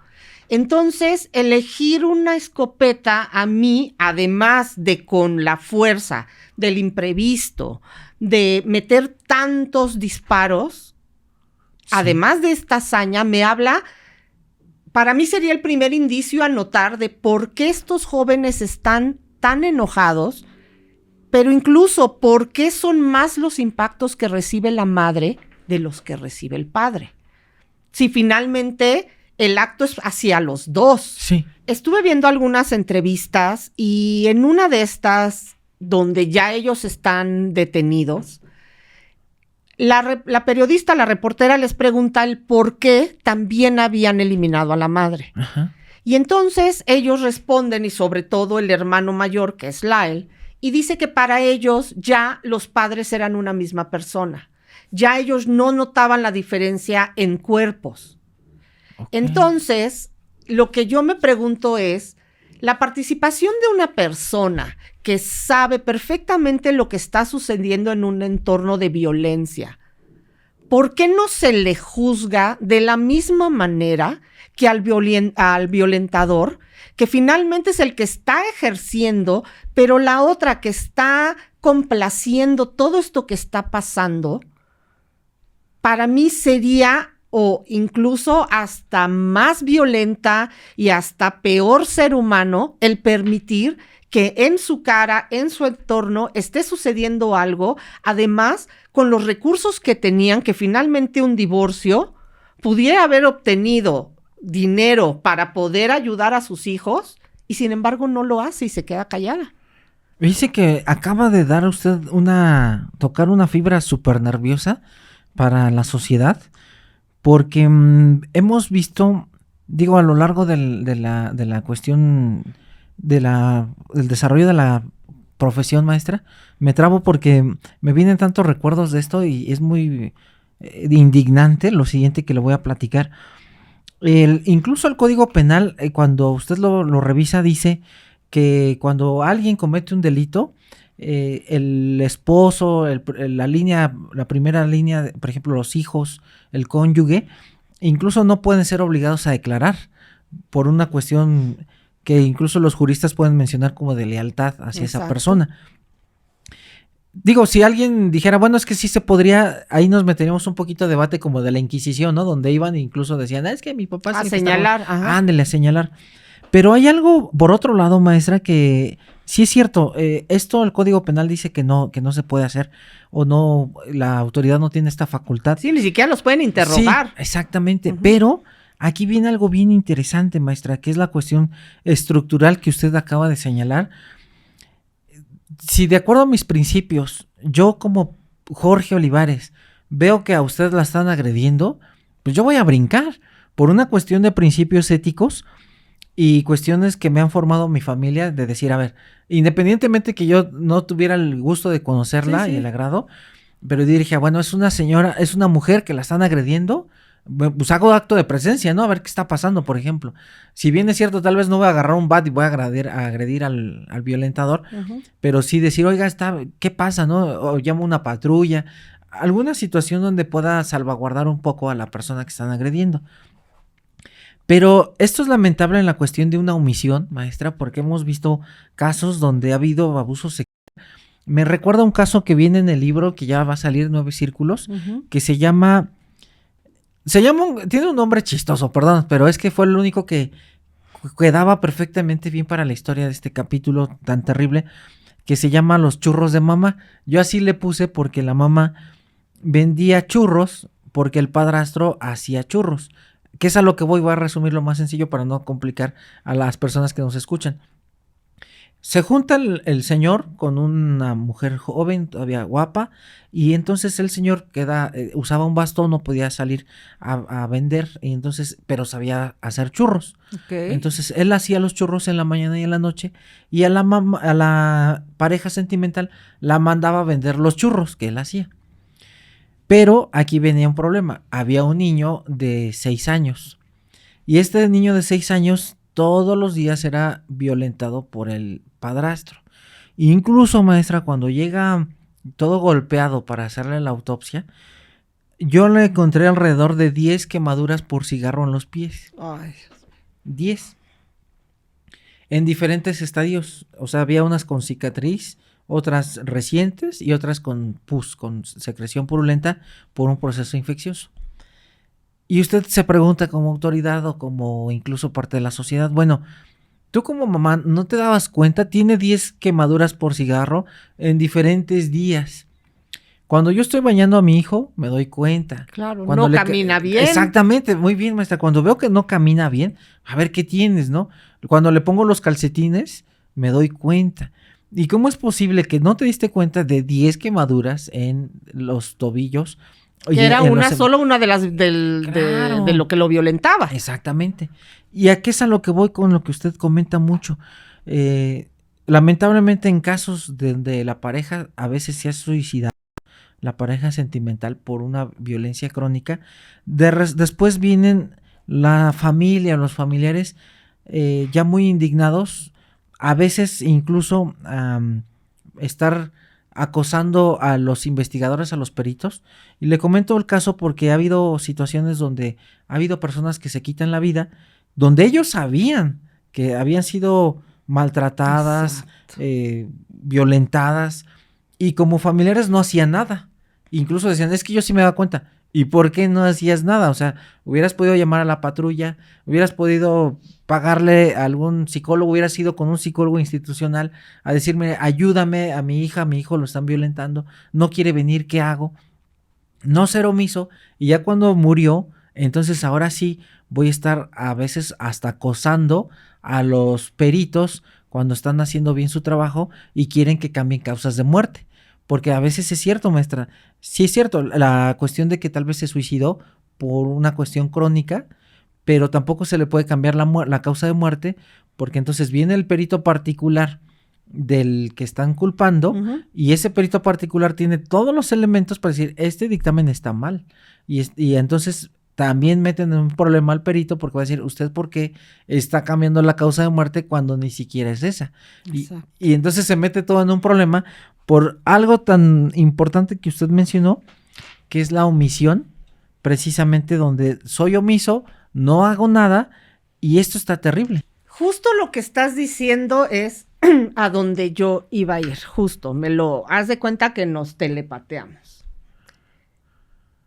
S2: Entonces, elegir una escopeta a mí, además de con la fuerza del imprevisto, de meter tantos disparos, además de esta hazaña, me habla, para mí sería el primer indicio a notar de por qué estos jóvenes están tan enojados, pero incluso por qué son más los impactos que recibe la madre de los que recibe el padre. Si finalmente el acto es hacia los dos.
S1: Sí.
S2: Estuve viendo algunas entrevistas y en una de estas, donde ya ellos están detenidos, la periodista, la reportera, les pregunta el por qué también habían eliminado a la madre.
S1: Ajá.
S2: Y entonces ellos responden, y sobre todo el hermano mayor, que es Lyle, y dice que para ellos ya los padres eran una misma persona. Ya ellos no notaban la diferencia en cuerpos. Okay. Entonces, lo que yo me pregunto es, la participación de una persona que sabe perfectamente lo que está sucediendo en un entorno de violencia, ¿por qué no se le juzga de la misma manera que al violentador, que finalmente es el que está ejerciendo, pero la otra que está complaciendo todo esto que está pasando? Para mí sería, o incluso hasta más violenta y hasta peor ser humano, el permitir que en su cara, en su entorno, esté sucediendo algo, además con los recursos que tenían, que finalmente un divorcio pudiera haber obtenido dinero para poder ayudar a sus hijos, y sin embargo no lo hace y se queda callada.
S1: Dice que acaba de dar usted tocar una fibra súper nerviosa para la sociedad, porque hemos visto, digo, a lo largo de la cuestión del desarrollo de la profesión, maestra, me trabo porque me vienen tantos recuerdos de esto y es muy indignante lo siguiente que le voy a platicar. Incluso el Código Penal, cuando usted lo revisa, dice que cuando alguien comete un delito, el esposo, la primera línea, por ejemplo, los hijos, el cónyuge, incluso no pueden ser obligados a declarar por una cuestión que incluso los juristas pueden mencionar como de lealtad hacia esa persona. Digo, si alguien dijera, bueno, es que sí se podría, ahí nos meteríamos un poquito de debate como de la Inquisición, ¿no? Donde iban e incluso decían, es que mi papá...
S2: A señalar.
S1: Ándele, a señalar. Pero hay algo, por otro lado, maestra, que sí es cierto, esto el Código Penal dice que no se puede hacer, o no, la autoridad no tiene esta facultad.
S2: Sí, ni siquiera los pueden interrogar.
S1: Sí, exactamente, pero aquí viene algo bien interesante, maestra, que es la cuestión estructural que usted acaba de señalar. Si de acuerdo a mis principios, yo como Jorge Olivares veo que a usted la están agrediendo, pues yo voy a brincar por una cuestión de principios éticos y cuestiones que me han formado mi familia, de decir, a ver, independientemente que yo no tuviera el gusto de conocerla y el agrado, pero dije, bueno, es una señora, es una mujer que la están agrediendo, pues hago acto de presencia, ¿no? A ver qué está pasando, por ejemplo. Si bien es cierto, tal vez no voy a agarrar un bat y voy a agredir al violentador, pero sí decir, oiga, ¿qué pasa, no? O llamo una patrulla, alguna situación donde pueda salvaguardar un poco a la persona que están agrediendo. Pero esto es lamentable en la cuestión de una omisión, maestra, porque hemos visto casos donde ha habido abuso sexual. Me recuerda un caso que viene en el libro, que ya va a salir, 9 Círculos, que tiene un nombre chistoso, perdón, pero es que fue el único que quedaba perfectamente bien para la historia de este capítulo tan terrible, que se llama Los churros de mamá. Yo así le puse porque la mamá vendía churros porque el padrastro hacía churros. Que es a lo que voy a resumir lo más sencillo para no complicar a las personas que nos escuchan. Se junta el señor con una mujer joven, todavía guapa, y entonces el señor usaba un bastón, no podía salir a vender, y entonces, pero sabía hacer churros. Okay. Entonces él hacía los churros en la mañana y en la noche, y a la pareja sentimental la mandaba a vender los churros que él hacía. Pero aquí venía un problema. Había un niño de 6 años. Y este niño de 6 años todos los días era violentado por el padrastro. Incluso, maestra, cuando llega todo golpeado para hacerle la autopsia, yo le encontré alrededor de 10 quemaduras por cigarro en los pies.
S2: Ay.
S1: 10. En diferentes estadios. O sea, había unas con cicatriz, otras recientes y otras con pus, con secreción purulenta por un proceso infeccioso. Y usted se pregunta como autoridad o como incluso parte de la sociedad, bueno, tú como mamá no te dabas cuenta, tiene 10 quemaduras por cigarro en diferentes días. Cuando yo estoy bañando a mi hijo, me doy cuenta.
S2: Claro,
S1: Cuando
S2: no camina bien.
S1: Exactamente, muy bien, maestra. Cuando veo que no camina bien, a ver qué tienes, ¿no? Cuando le pongo los calcetines, me doy cuenta. ¿Y cómo es posible que no te diste cuenta de 10 quemaduras en los tobillos?
S2: Que era solo una de las de lo que lo violentaba.
S1: Exactamente. ¿Y a qué es a lo que voy con lo que usted comenta mucho? Lamentablemente en casos de la pareja a veces se ha suicidado, la pareja sentimental, por una violencia crónica, después vienen la familia, los familiares ya muy indignados, a veces incluso estar acosando a los investigadores, a los peritos. Y le comento el caso porque ha habido situaciones donde ha habido personas que se quitan la vida, donde ellos sabían que habían sido maltratadas, violentadas, y como familiares no hacían nada. Incluso decían, es que yo sí me daba cuenta. ¿Y por qué no hacías nada? O sea, hubieras podido llamar a la patrulla, hubieras podido pagarle a algún psicólogo, hubieras ido con un psicólogo institucional a decirme, ayúdame a mi hija, a mi hijo lo están violentando, no quiere venir, ¿qué hago? No ser omiso, y ya cuando murió, entonces ahora sí voy a estar a veces hasta acosando a los peritos cuando están haciendo bien su trabajo y quieren que cambien causas de muerte. Porque a veces es cierto, maestra, sí es cierto, la cuestión de que tal vez se suicidó por una cuestión crónica, pero tampoco se le puede cambiar la causa de muerte, porque entonces viene el perito particular del que están culpando, y ese perito particular tiene todos los elementos para decir, este dictamen está mal, y entonces también meten en un problema al perito porque va a decir, ¿usted por qué está cambiando la causa de muerte cuando ni siquiera es esa? Y entonces se mete todo en un problema por algo tan importante que usted mencionó, que es la omisión, precisamente donde soy omiso, no hago nada, y esto está terrible.
S2: Justo lo que estás diciendo es a donde yo iba a ir, justo, haz de cuenta que nos telepateamos.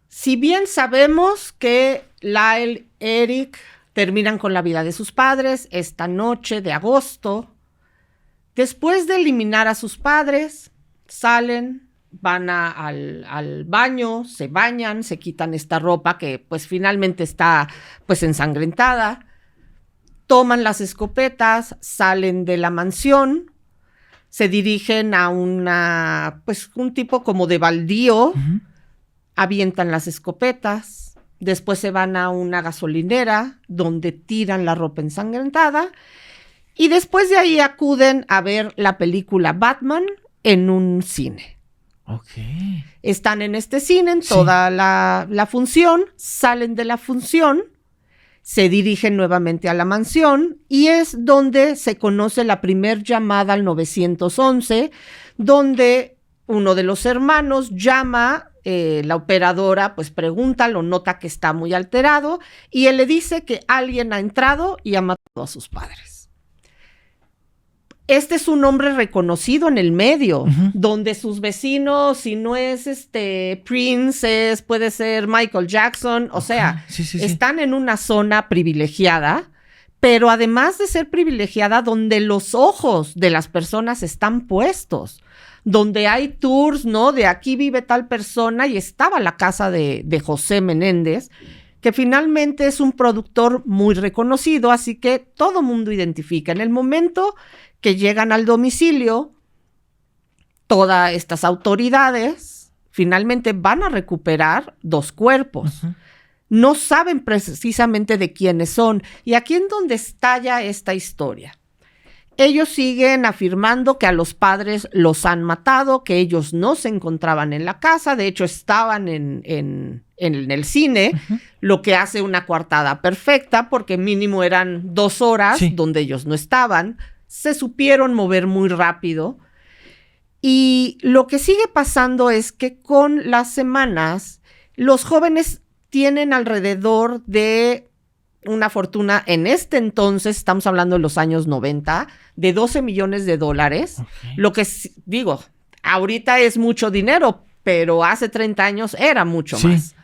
S2: Si bien sabemos que Lyle, Eric terminan con la vida de sus padres esta noche de agosto, después de eliminar a sus padres, salen, van al baño, se bañan, se quitan esta ropa que pues finalmente está pues ensangrentada, toman las escopetas, salen de la mansión, se dirigen a un tipo como de baldío, avientan las escopetas, después se van a una gasolinera donde tiran la ropa ensangrentada y después de ahí acuden a ver la película Batman en un cine.
S1: Okay.
S2: Están en este cine en toda la función, salen de la función, se dirigen nuevamente a la mansión y es donde se conoce la primer llamada al 911, donde uno de los hermanos llama, la operadora pues pregunta, lo nota que está muy alterado y él le dice que alguien ha entrado y ha matado a sus padres. Este es un hombre reconocido en el medio, donde sus vecinos, si no es Prince, puede ser Michael Jackson, o sea, están en una zona privilegiada, pero además de ser privilegiada, donde los ojos de las personas están puestos, donde hay tours, ¿no? De aquí vive tal persona y estaba la casa de José Menéndez, que finalmente es un productor muy reconocido, así que todo mundo identifica. En el momento que llegan al domicilio, todas estas autoridades finalmente van a recuperar 2 cuerpos. No saben precisamente de quiénes son. Y aquí es donde estalla esta historia. ellos siguen afirmando que a los padres los han matado, que ellos no se encontraban en la casa, de hecho estaban en el cine, lo que hace una coartada perfecta, porque mínimo eran 2 horas donde ellos no estaban, se supieron mover muy rápido. Y lo que sigue pasando es que con las semanas, los jóvenes tienen alrededor de una fortuna en este entonces, estamos hablando de los años 90, de $12 millones. Lo que digo, ahorita es mucho dinero, pero hace 30 años era mucho más.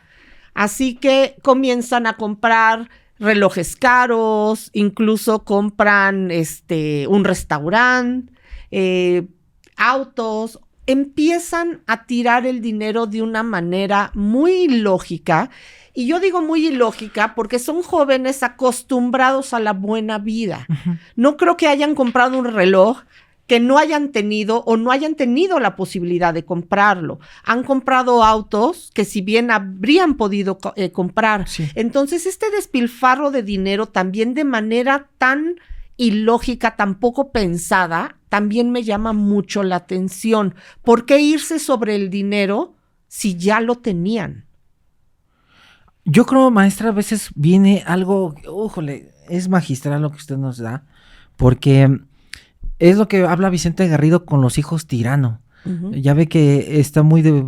S2: Así que comienzan a comprar relojes caros, incluso compran un restaurante, autos, empiezan a tirar el dinero de una manera muy ilógica. Y yo digo muy ilógica porque son jóvenes acostumbrados a la buena vida. No creo que hayan comprado un reloj que no hayan tenido o no hayan tenido la posibilidad de comprarlo. Han comprado autos que si bien habrían podido comprar. Entonces, este despilfarro de dinero también de manera tan ilógica, tan poco pensada, también me llama mucho la atención. ¿Por qué irse sobre el dinero si ya lo tenían?
S1: Yo creo, maestra, a veces viene algo, es magistral lo que usted nos da, porque es lo que habla Vicente Garrido con los hijos tirano. Ya ve que está muy de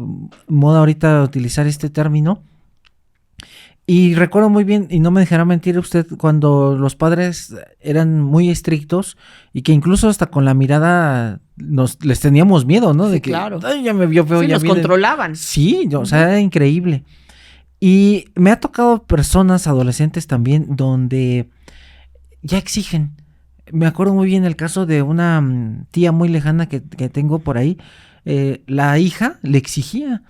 S1: moda ahorita utilizar este término. Y recuerdo muy bien, y no me dejará mentir usted, cuando los padres eran muy estrictos y que incluso hasta con la mirada les teníamos miedo, ¿no?
S2: Sí, claro.
S1: Ay, ya me vio feo, ya
S2: nos controlaban.
S1: Sí, o sea, era increíble. Y me ha tocado personas, adolescentes también, donde ya exigen. Me acuerdo muy bien el caso de una tía muy lejana que tengo por ahí. La hija le exigía.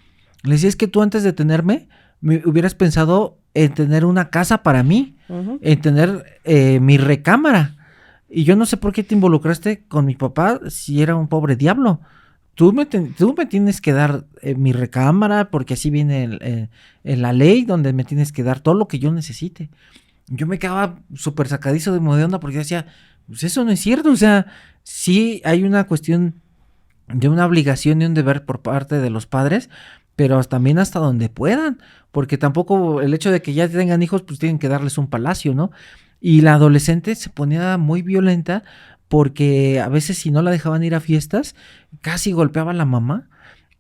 S1: Le decía, es que tú antes de tenerme, me hubieras pensado en tener una casa para mí, en tener mi recámara. Y yo no sé por qué te involucraste con mi papá si era un pobre diablo. Tú me tienes que dar mi recámara porque así viene en la ley donde me tienes que dar todo lo que yo necesite. Yo me quedaba súper sacadizo de onda porque decía, pues eso no es cierto. O sea, sí hay una cuestión de una obligación y un deber por parte de los padres, pero también hasta donde puedan, porque tampoco el hecho de que ya tengan hijos, pues tienen que darles un palacio, ¿no? Y la adolescente se ponía muy violenta porque a veces si no la dejaban ir a fiestas, casi golpeaba a la mamá.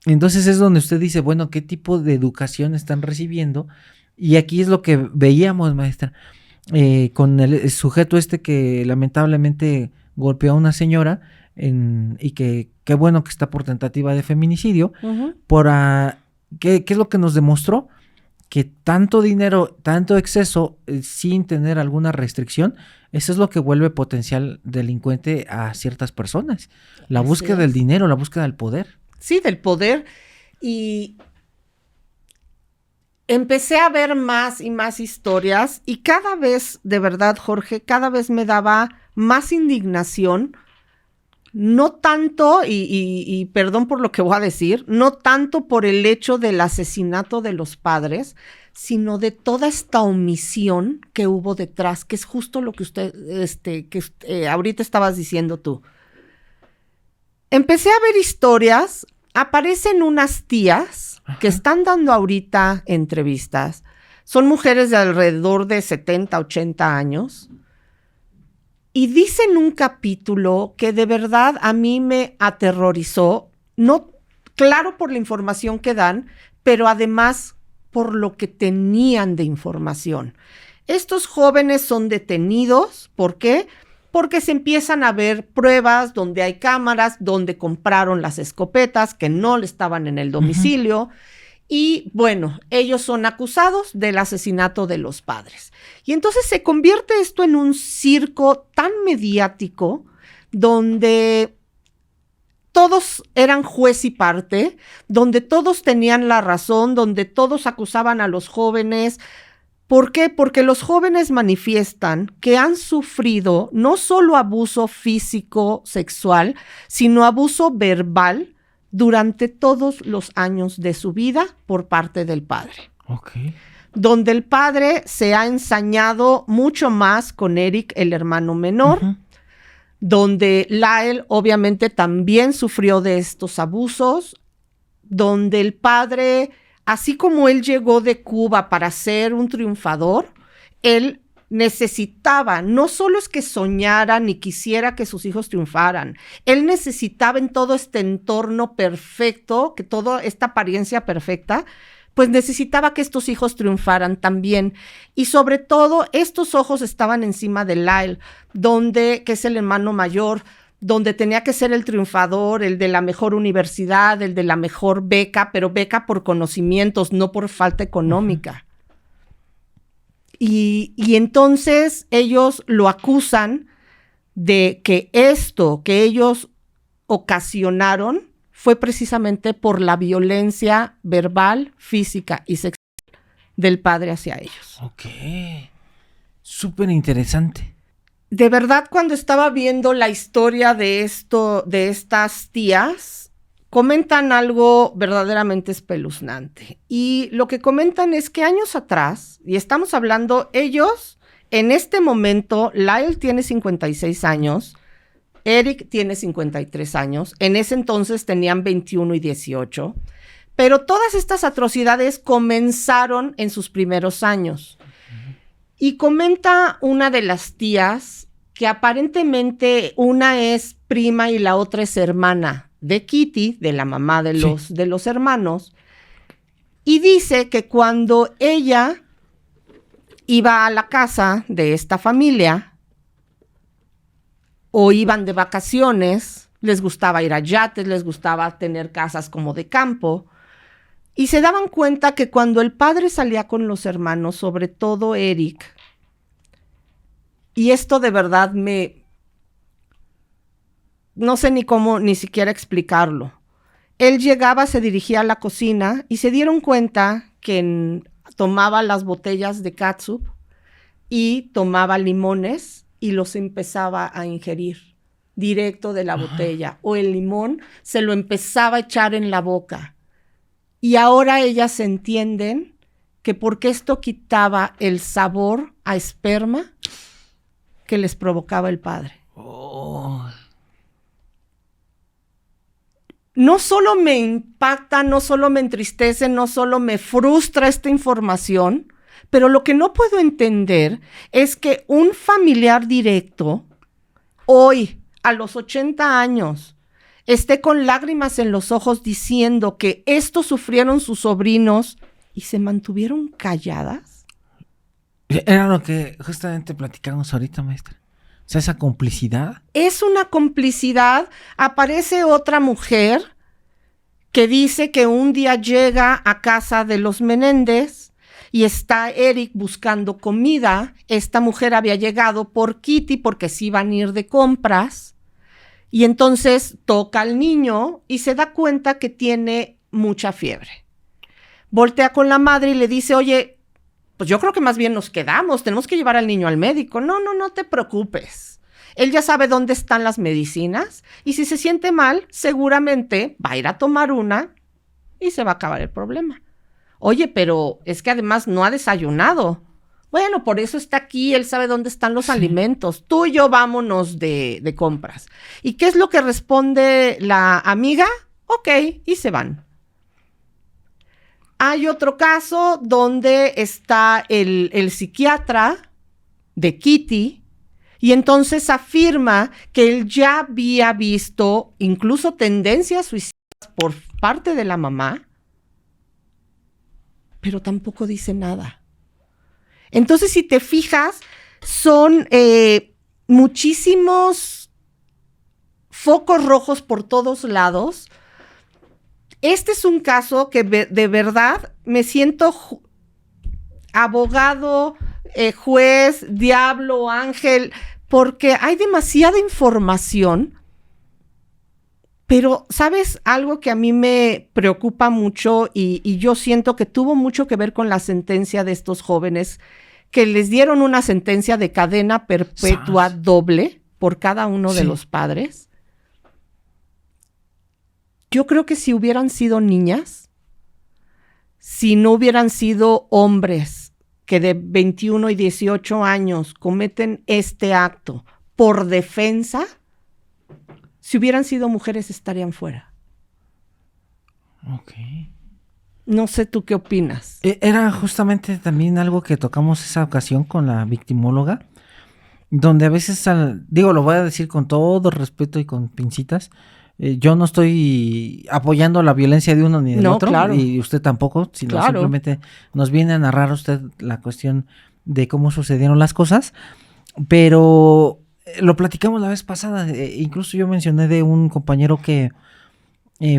S1: Entonces es donde usted dice, bueno, ¿qué tipo de educación están recibiendo? Y aquí es lo que veíamos, maestra, con el sujeto que lamentablemente golpeó a una señora y que qué bueno que está por tentativa de feminicidio, ¿qué es lo que nos demostró? Que tanto dinero, tanto exceso, sin tener alguna restricción, eso es lo que vuelve potencial delincuente a ciertas personas. La búsqueda del dinero, la búsqueda del poder.
S2: Sí, del poder. Y empecé a ver más y más historias y cada vez, de verdad, Jorge, cada vez me daba más indignación. No tanto, y perdón por lo que voy a decir, no tanto por el hecho del asesinato de los padres, sino de toda esta omisión que hubo detrás, que es justo lo que usted, ahorita estabas diciendo tú. Empecé a ver historias, aparecen unas tías que están dando ahorita entrevistas, son mujeres de alrededor de 70, 80 años, y dicen un capítulo que de verdad a mí me aterrorizó, no, claro por la información que dan, pero además por lo que tenían de información. Estos jóvenes son detenidos, ¿por qué? Porque se empiezan a ver pruebas donde hay cámaras, donde compraron las escopetas que no estaban en el domicilio. Y bueno, ellos son acusados del asesinato de los padres. Y entonces se convierte esto en un circo tan mediático donde todos eran juez y parte, donde todos tenían la razón, donde todos acusaban a los jóvenes. ¿Por qué? Porque los jóvenes manifiestan que han sufrido no solo abuso físico, sexual, sino abuso verbal durante todos los años de su vida por parte del padre.
S1: Okay.
S2: Donde el padre se ha ensañado mucho más con Eric, el hermano menor, donde Lyle obviamente también sufrió de estos abusos, donde el padre, así como él llegó de Cuba para ser un triunfador, él necesitaba, no solo es que soñara ni quisiera que sus hijos triunfaran, él necesitaba en todo este entorno perfecto, que toda esta apariencia perfecta, pues necesitaba que estos hijos triunfaran también. Y sobre todo, estos ojos estaban encima de Lyle, que es el hermano mayor, donde tenía que ser el triunfador, el de la mejor universidad, el de la mejor beca, pero beca por conocimientos, no por falta económica. Y entonces ellos lo acusan de que esto que ellos ocasionaron fue precisamente por la violencia verbal, física y sexual del padre hacia ellos.
S1: Ok, súper interesante.
S2: De verdad, cuando estaba viendo la historia de estas tías, comentan algo verdaderamente espeluznante. Y lo que comentan es que años atrás, y estamos hablando, ellos, en este momento, Lyle tiene 56 años, Eric tiene 53 años, en ese entonces tenían 21 y 18, pero todas estas atrocidades comenzaron en sus primeros años. Y comenta una de las tías que aparentemente una es prima y la otra es hermana de Kitty, de la mamá de los hermanos, y dice que cuando ella iba a la casa de esta familia o iban de vacaciones, les gustaba ir a yates, les gustaba tener casas como de campo, y se daban cuenta que cuando el padre salía con los hermanos, sobre todo Eric, y esto de verdad no sé ni siquiera explicarlo. Él llegaba, se dirigía a la cocina y se dieron cuenta que tomaba las botellas de catsup y tomaba limones y los empezaba a ingerir directo de la botella. O el limón se lo empezaba a echar en la boca. Y ahora ellas entienden que porque esto quitaba el sabor a esperma que les provocaba el padre.
S1: Oh.
S2: No solo me impacta, no solo me entristece, no solo me frustra esta información, pero lo que no puedo entender es que un familiar directo, hoy, a los 80 años, esté con lágrimas en los ojos diciendo que esto sufrieron sus sobrinos y se mantuvieron calladas.
S1: Era lo que justamente platicamos ahorita, maestra. O sea, esa complicidad.
S2: Es una complicidad. Aparece otra mujer que dice que un día llega a casa de los Menéndez y está Eric buscando comida. Esta mujer había llegado por Kitty porque se iban a ir de compras. Y entonces toca al niño y se da cuenta que tiene mucha fiebre. Voltea con la madre y le dice, oye, pues yo creo que más bien nos quedamos, tenemos que llevar al niño al médico. No te preocupes. Él ya sabe dónde están las medicinas y si se siente mal, seguramente va a ir a tomar una y se va a acabar el problema. Oye, pero es que además no ha desayunado. Bueno, por eso está aquí, él sabe dónde están los alimentos. Tú y yo vámonos de compras. ¿Y qué es lo que responde la amiga? Ok, y se van. Hay otro caso donde está el psiquiatra de Kitty y entonces afirma que él ya había visto incluso tendencias suicidas por parte de la mamá, pero tampoco dice nada. Entonces, si te fijas, son muchísimos focos rojos por todos lados. Este es un caso que de verdad me siento abogado, juez, diablo, ángel, porque hay demasiada información. Pero, ¿sabes algo que a mí me preocupa mucho y yo siento que tuvo mucho que ver con la sentencia de estos jóvenes, que les dieron una sentencia de cadena perpetua doble por cada uno de los padres? Yo creo que si hubieran sido niñas, si no hubieran sido hombres que de 21 y 18 años cometen este acto por defensa, Si hubieran sido mujeres, estarían fuera.
S1: Ok.
S2: No sé tú qué opinas.
S1: Era justamente también algo que tocamos esa ocasión con la victimóloga, donde a veces, lo voy a decir con todo respeto y con pincitas, yo no estoy apoyando la violencia de uno ni del otro,
S2: claro.
S1: Y usted tampoco, sino simplemente nos viene a narrar usted la cuestión de cómo sucedieron las cosas, pero lo platicamos la vez pasada, incluso yo mencioné de un compañero que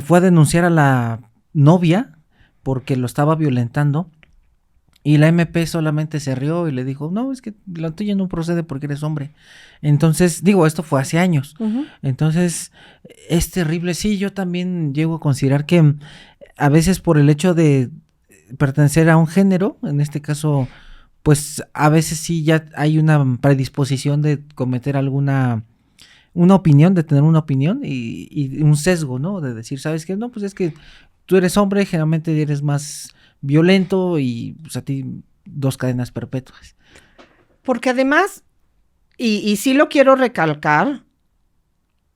S1: fue a denunciar a la novia porque lo estaba violentando. Y la MP solamente se rió y le dijo, no, es que lo tuyo no procede porque eres hombre. Entonces, esto fue hace años.
S2: Uh-huh.
S1: Entonces, es terrible. Sí, yo también llego a considerar que a veces por el hecho de pertenecer a un género, en este caso, pues a veces sí ya hay una predisposición de cometer una opinión, de tener una opinión y un sesgo, ¿no? De decir, ¿sabes qué? No, pues es que tú eres hombre, generalmente eres más violento y pues a ti 2 cadenas perpetuas.
S2: Porque además, y sí lo quiero recalcar,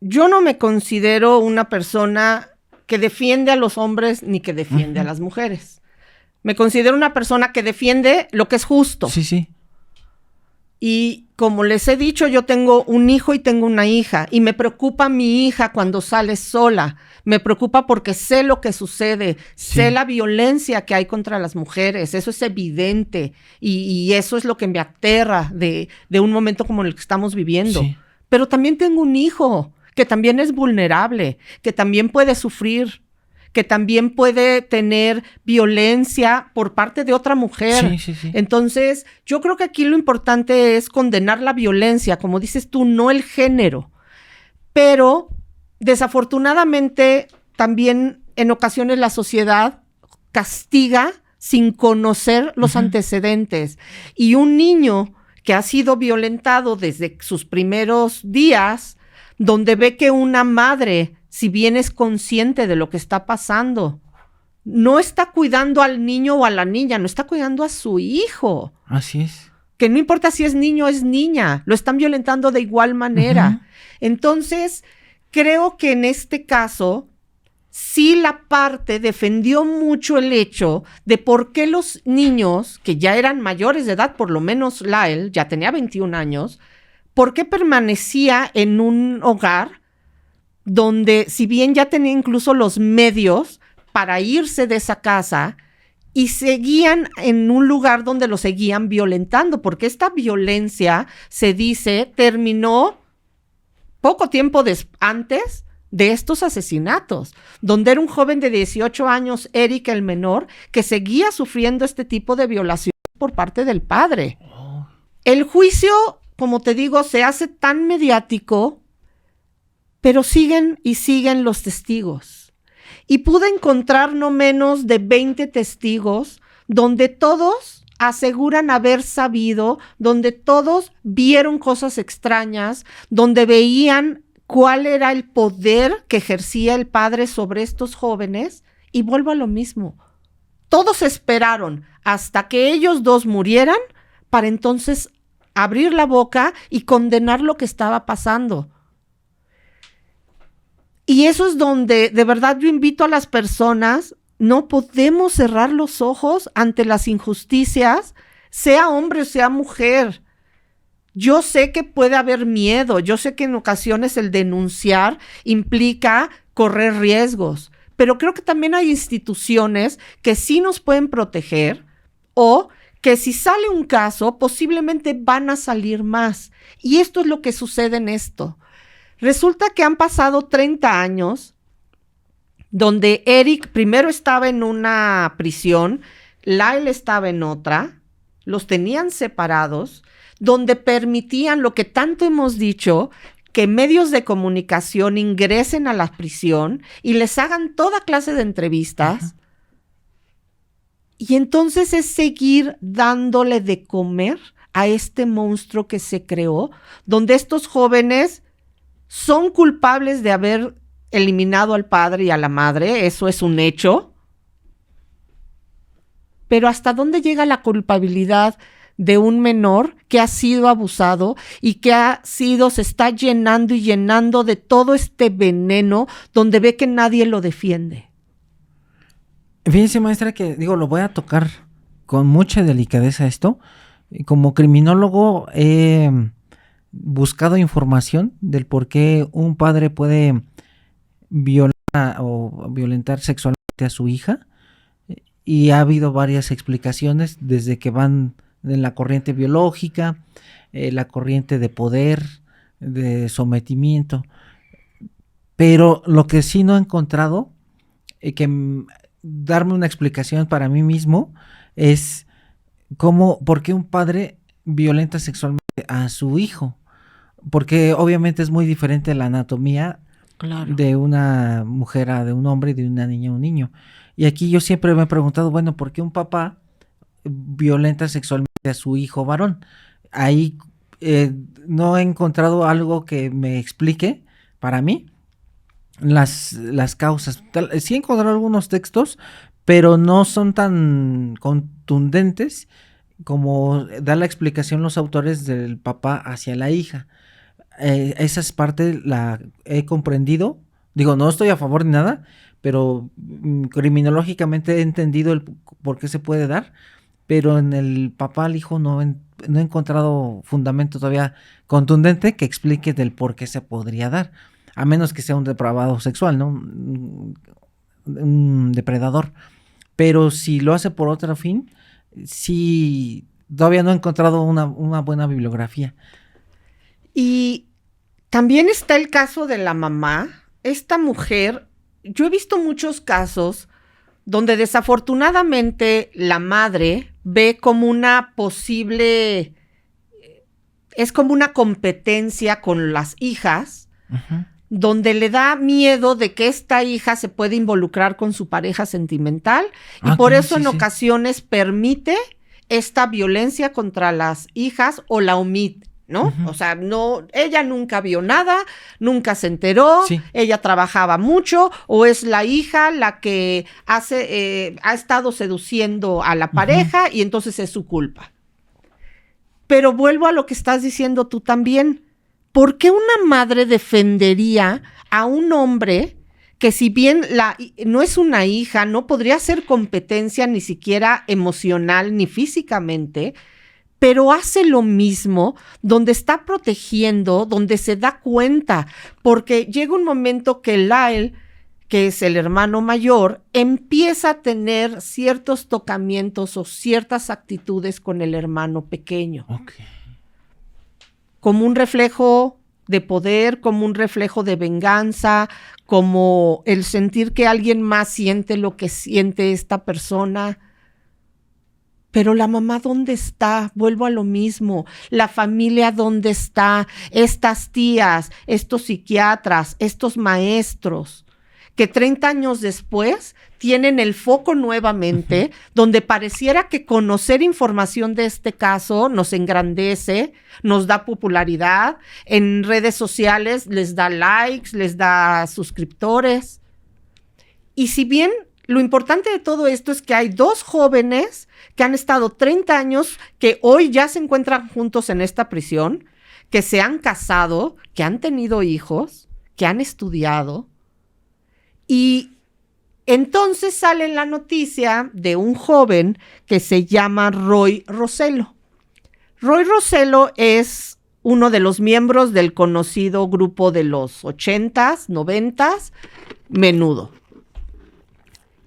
S2: yo no me considero una persona que defiende a los hombres ni que defiende a las mujeres. Me considero una persona que defiende lo que es justo.
S1: Sí, sí.
S2: Y como les he dicho, yo tengo un hijo y tengo una hija, y me preocupa mi hija cuando sale sola. Me preocupa porque sé lo que sucede, sé la violencia que hay contra las mujeres, eso es evidente, y eso es lo que me aterra de un momento como el que estamos viviendo.
S1: Sí.
S2: Pero también tengo un hijo que también es vulnerable, que también puede sufrir, que también puede tener violencia por parte de otra mujer.
S1: Sí, sí, sí.
S2: Entonces, yo creo que aquí lo importante es condenar la violencia, como dices tú, no el género. Pero, desafortunadamente, también en ocasiones la sociedad castiga sin conocer los antecedentes. Y un niño que ha sido violentado desde sus primeros días, donde ve que una madre, si bien es consciente de lo que está pasando, no está cuidando al niño o a la niña, no está cuidando a su hijo.
S1: Así es.
S2: Que no importa si es niño o es niña, lo están violentando de igual manera. Uh-huh. Entonces, creo que en este caso, sí la parte defendió mucho el hecho de por qué los niños, que ya eran mayores de edad, por lo menos Lyle, ya tenía 21 años, por qué permanecía en un hogar donde, si bien ya tenía incluso los medios para irse de esa casa, y seguían en un lugar donde lo seguían violentando, porque esta violencia, se dice, terminó poco tiempo antes de estos asesinatos, donde era un joven de 18 años, Eric el menor, que seguía sufriendo este tipo de violación por parte del padre. Oh. El juicio, como te digo, se hace tan mediático, pero siguen y siguen los testigos. Y pude encontrar no menos de 20 testigos donde todos aseguran haber sabido, donde todos vieron cosas extrañas, donde veían cuál era el poder que ejercía el padre sobre estos jóvenes. Y vuelvo a lo mismo. Todos esperaron hasta que ellos dos murieran para entonces abrir la boca y condenar lo que estaba pasando. Y eso es donde de verdad yo invito a las personas, no podemos cerrar los ojos ante las injusticias, sea hombre o sea mujer. Yo sé que puede haber miedo, yo sé que en ocasiones el denunciar implica correr riesgos, pero creo que también hay instituciones que sí nos pueden proteger o que si sale un caso, posiblemente van a salir más. Y esto es lo que sucede en esto. Resulta que han pasado 30 años donde Eric primero estaba en una prisión, Lyle estaba en otra, los tenían separados, donde permitían lo que tanto hemos dicho, que medios de comunicación ingresen a la prisión y les hagan toda clase de entrevistas. Uh-huh. Y entonces es seguir dándole de comer a este monstruo que se creó, donde estos jóvenes son culpables de haber eliminado al padre y a la madre, eso es un hecho. Pero ¿hasta dónde llega la culpabilidad de un menor que ha sido abusado y que se está llenando y llenando de todo este veneno donde ve que nadie lo defiende.
S1: Fíjense, maestra, que lo voy a tocar con mucha delicadeza esto. Como criminólogo he buscado información del por qué un padre puede violar o violentar sexualmente a su hija, y ha habido varias explicaciones desde que van en la corriente biológica, la corriente de poder, de sometimiento, pero lo que sí no he encontrado darme una explicación para mí mismo es por qué un padre violenta sexualmente a su hijo, porque obviamente es muy diferente la anatomía, claro, de una mujer a de un hombre y de una niña a un niño. Y aquí yo siempre me he preguntado, bueno, ¿por qué un papá violenta sexualmente a su hijo varón? Ahí no he encontrado algo que me explique para mí las causas. Sí he encontrado algunos textos, pero no son tan contundentes como da la explicación los autores del papá hacia la hija. Esa es parte, la he comprendido. No estoy a favor ni nada, pero criminológicamente he entendido el por qué se puede dar, pero en el papá al hijo no he encontrado fundamento todavía contundente que explique del por qué se podría dar, a menos que sea un depravado sexual, ¿no? Un depredador. Pero si lo hace por otro fin, sí, todavía no he encontrado una buena bibliografía.
S2: Y también está el caso de la mamá. Esta mujer, yo he visto muchos casos donde desafortunadamente la madre ve como una posible, es como una competencia con las hijas, uh-huh, donde le da miedo de que esta hija se puede involucrar con su pareja sentimental y por eso en ocasiones permite esta violencia contra las hijas o la omite, ¿no? Uh-huh. O sea, ella nunca vio nada, nunca se enteró, ella trabajaba mucho, o es la hija la que ha estado seduciendo a la pareja, uh-huh, y entonces es su culpa. Pero vuelvo a lo que estás diciendo tú también. ¿Por qué una madre defendería a un hombre que, si bien no es una hija, no podría ser competencia ni siquiera emocional ni físicamente, pero hace lo mismo, donde está protegiendo, donde se da cuenta? Porque llega un momento que Lyle, que es el hermano mayor, empieza a tener ciertos tocamientos o ciertas actitudes con el hermano pequeño.
S1: Okay.
S2: Como un reflejo de poder, como un reflejo de venganza, como el sentir que alguien más siente lo que siente esta persona. Pero la mamá, ¿dónde está? Vuelvo a lo mismo. La familia, ¿dónde está? Estas tías, estos psiquiatras, estos maestros, que 30 años después tienen el foco nuevamente, donde pareciera que conocer información de este caso nos engrandece, nos da popularidad, en redes sociales les da likes, les da suscriptores. Y si bien lo importante de todo esto es que hay dos jóvenes que han estado 30 años, que hoy ya se encuentran juntos en esta prisión, que se han casado, que han tenido hijos, que han estudiado. Y entonces sale la noticia de un joven que se llama Roy Rosello. Roy Rosello es uno de los miembros del conocido grupo de los 80s, 90s, Menudo.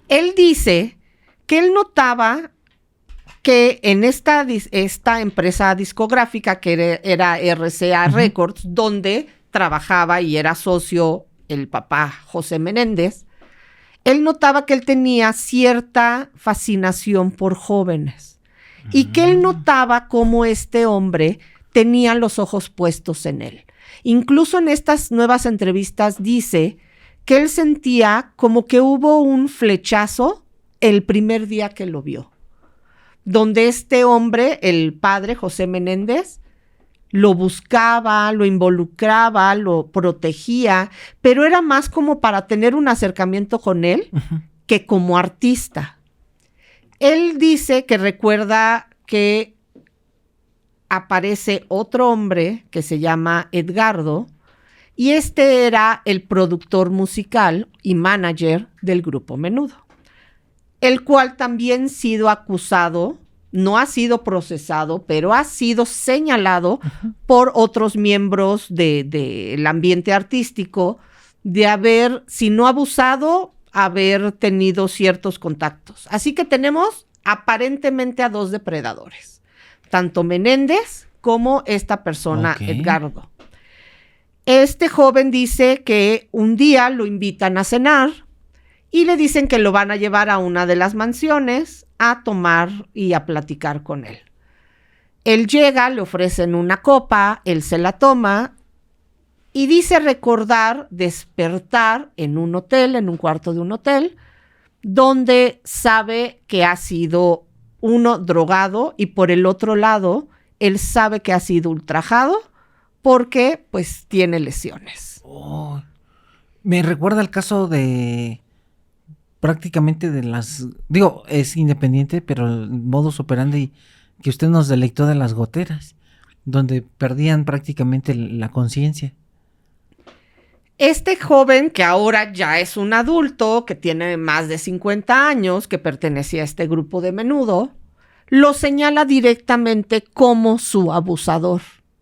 S2: Él dice que él notaba que en esta empresa discográfica que era RCA uh-huh. Records, donde trabajaba y era socio el papá José Menéndez, él notaba que él tenía cierta fascinación por jóvenes uh-huh. y que él notaba cómo este hombre tenía los ojos puestos en él. Incluso en estas nuevas entrevistas dice que él sentía como que hubo un flechazo el primer día que lo vio, donde este hombre, el padre José Menéndez, lo buscaba, lo involucraba, lo protegía, pero era más como para tener un acercamiento con él uh-huh. que como artista. Él dice que recuerda que aparece otro hombre que se llama Edgardo, y este era el productor musical y manager del grupo Menudo, el cual también ha sido acusado, no ha sido procesado, pero ha sido señalado por otros miembros del ambiente artístico de haber, si no abusado, haber tenido ciertos contactos. Así que tenemos aparentemente a dos depredadores, tanto Menéndez como esta persona, Edgardo. Este joven dice que un día lo invitan a cenar y le dicen que lo van a llevar a una de las mansiones a tomar y a platicar con él. Él llega, le ofrecen una copa, él se la toma y dice recordar despertar en un hotel, en un cuarto de un hotel, donde sabe que ha sido uno drogado y por el otro lado, él sabe que ha sido ultrajado porque pues tiene lesiones.
S1: Oh, me recuerda el caso de prácticamente de las, digo, es independiente, pero el modus operandi que usted nos deleitó de las goteras, donde perdían prácticamente la conciencia.
S2: Este joven, que ahora ya es un adulto, que tiene más de 50 años, que pertenecía a este grupo de Menudo, lo señala directamente como su abusador.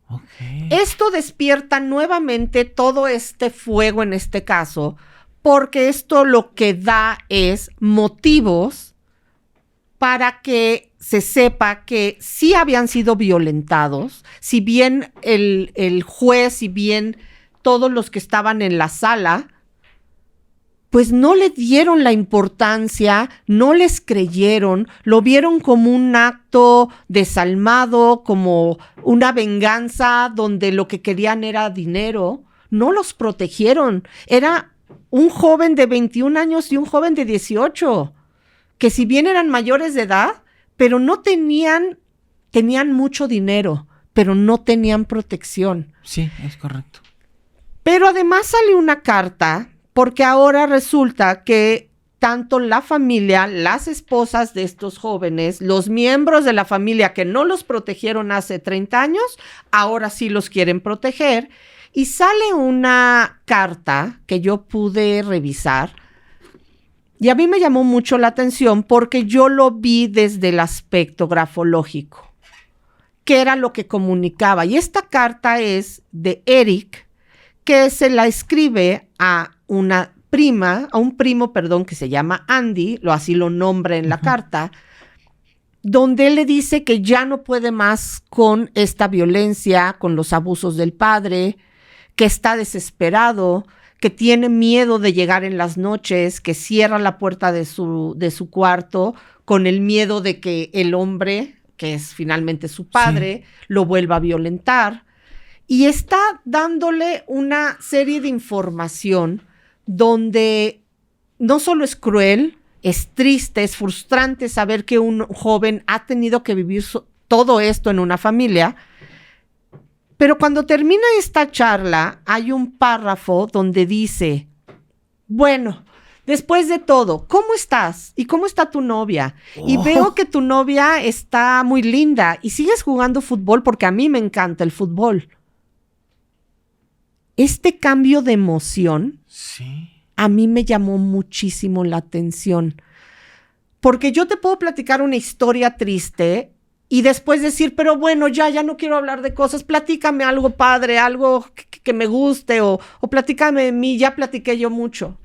S1: Okay.
S2: Esto despierta nuevamente todo este fuego en este caso, porque esto lo que da es motivos para que se sepa que sí habían sido violentados, si bien el juez, si bien todos los que estaban en la sala, pues no le dieron la importancia, no les creyeron, lo vieron como un acto desalmado, como una venganza donde lo que querían era dinero, no los protegieron. Era un joven de 21 años y un joven de 18, que si bien eran mayores de edad, pero no tenían mucho dinero, pero no tenían protección.
S1: Sí, es correcto.
S2: Pero además sale una carta, porque ahora resulta que tanto la familia, las esposas de estos jóvenes, los miembros de la familia que no los protegieron hace 30 años, ahora sí los quieren proteger. Y sale una carta que yo pude revisar y a mí me llamó mucho la atención porque yo lo vi desde el aspecto grafológico, que era lo que comunicaba. Y esta carta es de Eric, que se la escribe a una prima, a un primo, perdón, que se llama Andy, así lo nombra en la carta, donde él le dice que ya no puede más con esta violencia, con los abusos del padre, que está desesperado, que tiene miedo de llegar en las noches, que cierra la puerta de su cuarto con el miedo de que el hombre, que es finalmente su padre, sí, lo vuelva a violentar. Y está dándole una serie de información donde no solo es cruel, es triste, es frustrante saber que un joven ha tenido que vivir todo esto en una familia. Pero cuando termina esta charla, hay un párrafo donde dice, bueno, después de todo, ¿cómo estás? ¿Y cómo está tu novia? Y veo que tu novia está muy linda y sigues jugando fútbol porque a mí me encanta el fútbol. Este cambio de emoción,
S1: sí,
S2: a mí me llamó muchísimo la atención. Porque yo te puedo platicar una historia triste y después decir, pero bueno, ya no quiero hablar de cosas, platícame algo padre, algo que me guste o platícame de mí, ya platiqué yo mucho.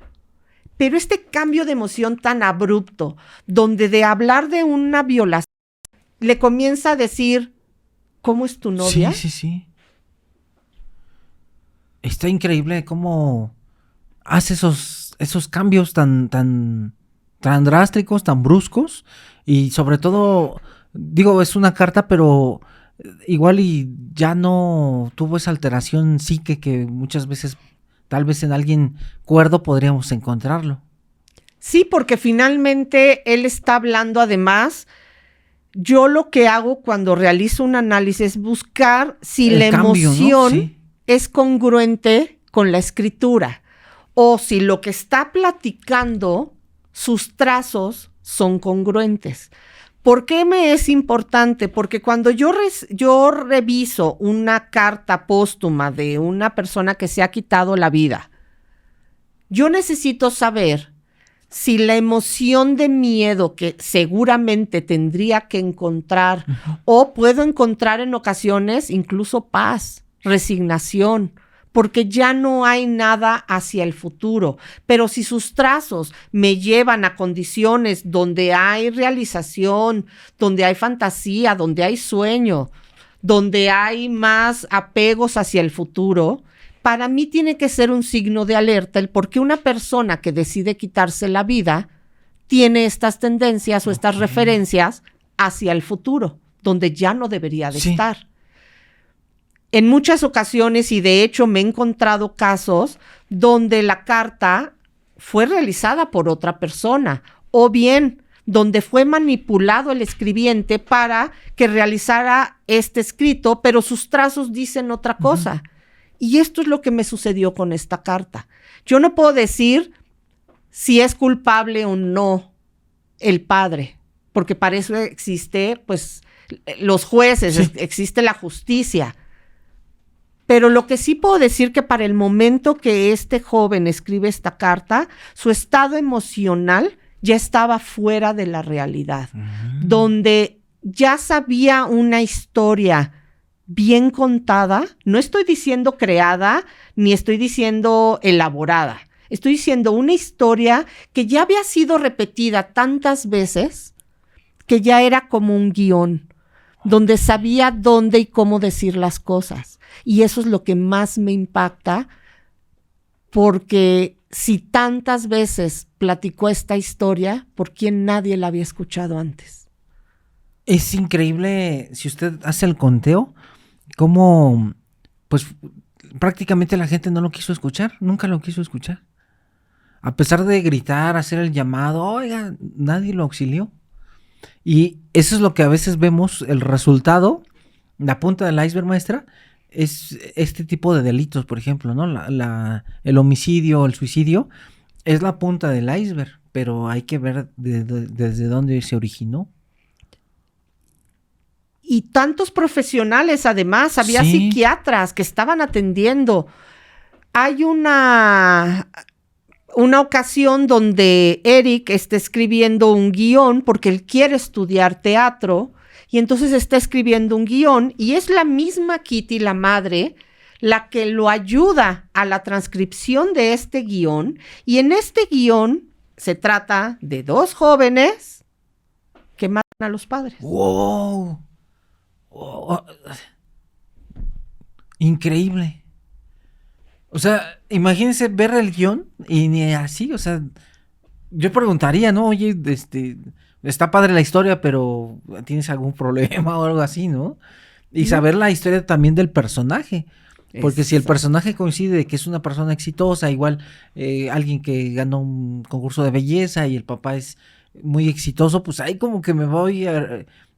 S2: Pero este cambio de emoción tan abrupto, donde de hablar de una violación, le comienza a decir, ¿cómo es tu novia?
S1: Sí. Está increíble cómo hace esos cambios tan drásticos, tan bruscos, y sobre todo, digo, es una carta, pero igual y ya no tuvo esa alteración psique que muchas veces, tal vez en alguien cuerdo podríamos encontrarlo.
S2: Sí, porque finalmente él está hablando además. Yo lo que hago cuando realizo un análisis es buscar si la emoción, ¿no? Sí, es congruente con la escritura o si lo que está platicando, sus trazos son congruentes. ¿Por qué me es importante? Porque cuando yo reviso una carta póstuma de una persona que se ha quitado la vida, yo necesito saber si la emoción de miedo que seguramente tendría que encontrar, o puedo encontrar en ocasiones incluso paz, resignación, porque ya no hay nada hacia el futuro. Pero si sus trazos me llevan a condiciones donde hay realización, donde hay fantasía, donde hay sueño, donde hay más apegos hacia el futuro, para mí tiene que ser un signo de alerta el por qué una persona que decide quitarse la vida tiene estas tendencias o estas referencias hacia el futuro, donde ya no debería de estar. En muchas ocasiones, y de hecho me he encontrado casos donde la carta fue realizada por otra persona, o bien donde fue manipulado el escribiente para que realizara este escrito, pero sus trazos dicen otra cosa. Y esto es lo que me sucedió con esta carta. Yo no puedo decir si es culpable o no el padre, porque para eso existe, pues, los jueces, existe la justicia. Pero lo que sí puedo decir que para el momento que este joven escribe esta carta, su estado emocional ya estaba fuera de la realidad, donde ya sabía una historia bien contada. No estoy diciendo creada, ni estoy diciendo elaborada. Estoy diciendo una historia que ya había sido repetida tantas veces que ya era como un guión, donde sabía dónde y cómo decir las cosas. Y eso es lo que más me impacta, porque si tantas veces platicó esta historia, ¿por qué nadie la había escuchado antes?
S1: Es increíble, si usted hace el conteo, cómo pues prácticamente la gente no lo quiso escuchar, nunca lo quiso escuchar. A pesar de gritar, hacer el llamado, oiga, nadie lo auxilió. Y eso es lo que a veces vemos, el resultado, la punta del iceberg, maestra, es este tipo de delitos, por ejemplo, ¿no? El homicidio, el suicidio, es la punta del iceberg, pero hay que ver desde dónde se originó.
S2: Y tantos profesionales, además, había psiquiatras que estaban atendiendo. Hay una ocasión donde Eric está escribiendo un guión porque él quiere estudiar teatro, y entonces está escribiendo un guión, y es la misma Kitty, la madre, la que lo ayuda a la transcripción de este guión. Y en este guión se trata de dos jóvenes que matan a los padres.
S1: ¡Wow! Oh, increíble. O sea, imagínense ver el guión y ni así, o sea, yo preguntaría, ¿no? Oye, está padre la historia, pero ¿tienes algún problema o algo así, no? Y saber la historia también del personaje. Porque si el personaje coincide de que es una persona exitosa, igual alguien que ganó un concurso de belleza y el papá es muy exitoso, pues ahí como que me voy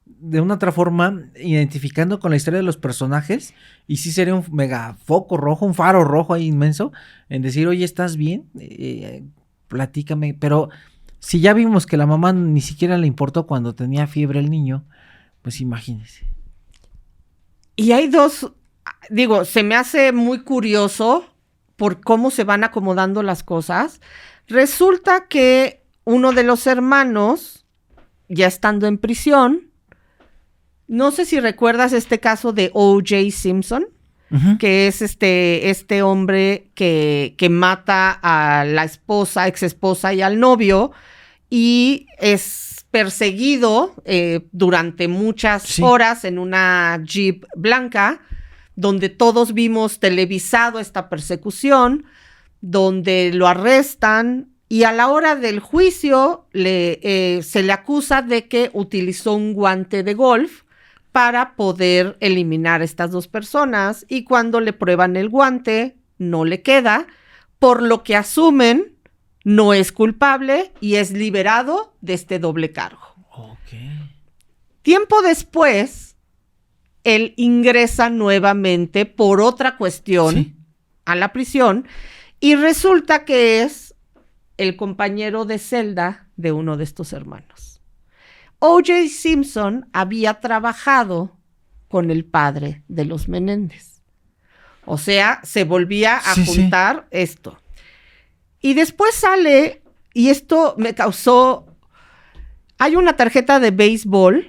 S1: de una otra forma identificando con la historia de los personajes, y sí sería un mega foco rojo, un faro rojo ahí inmenso en decir, oye, ¿estás bien? Platícame. Pero si ya vimos que la mamá ni siquiera le importó cuando tenía fiebre el niño, pues imagínese.
S2: Y hay dos, se me hace muy curioso por cómo se van acomodando las cosas. Resulta que uno de los hermanos, ya estando en prisión, no sé si recuerdas este caso de O.J. Simpson, que es este hombre que mata a la esposa, ex esposa y al novio, y es perseguido durante muchas horas en una Jeep blanca, donde todos vimos televisado esta persecución, donde lo arrestan, y a la hora del juicio se le acusa de que utilizó un guante de golf para poder eliminar a estas dos personas, y cuando le prueban el guante no le queda, por lo que asumen no es culpable y es liberado de este doble cargo. Tiempo después, él ingresa nuevamente por otra cuestión a la prisión, y resulta que es el compañero de celda de uno de estos hermanos. O.J. Simpson había trabajado con el padre de los Menéndez. O sea, se volvía a juntar esto. Y después sale, y esto me causó... Hay una tarjeta de béisbol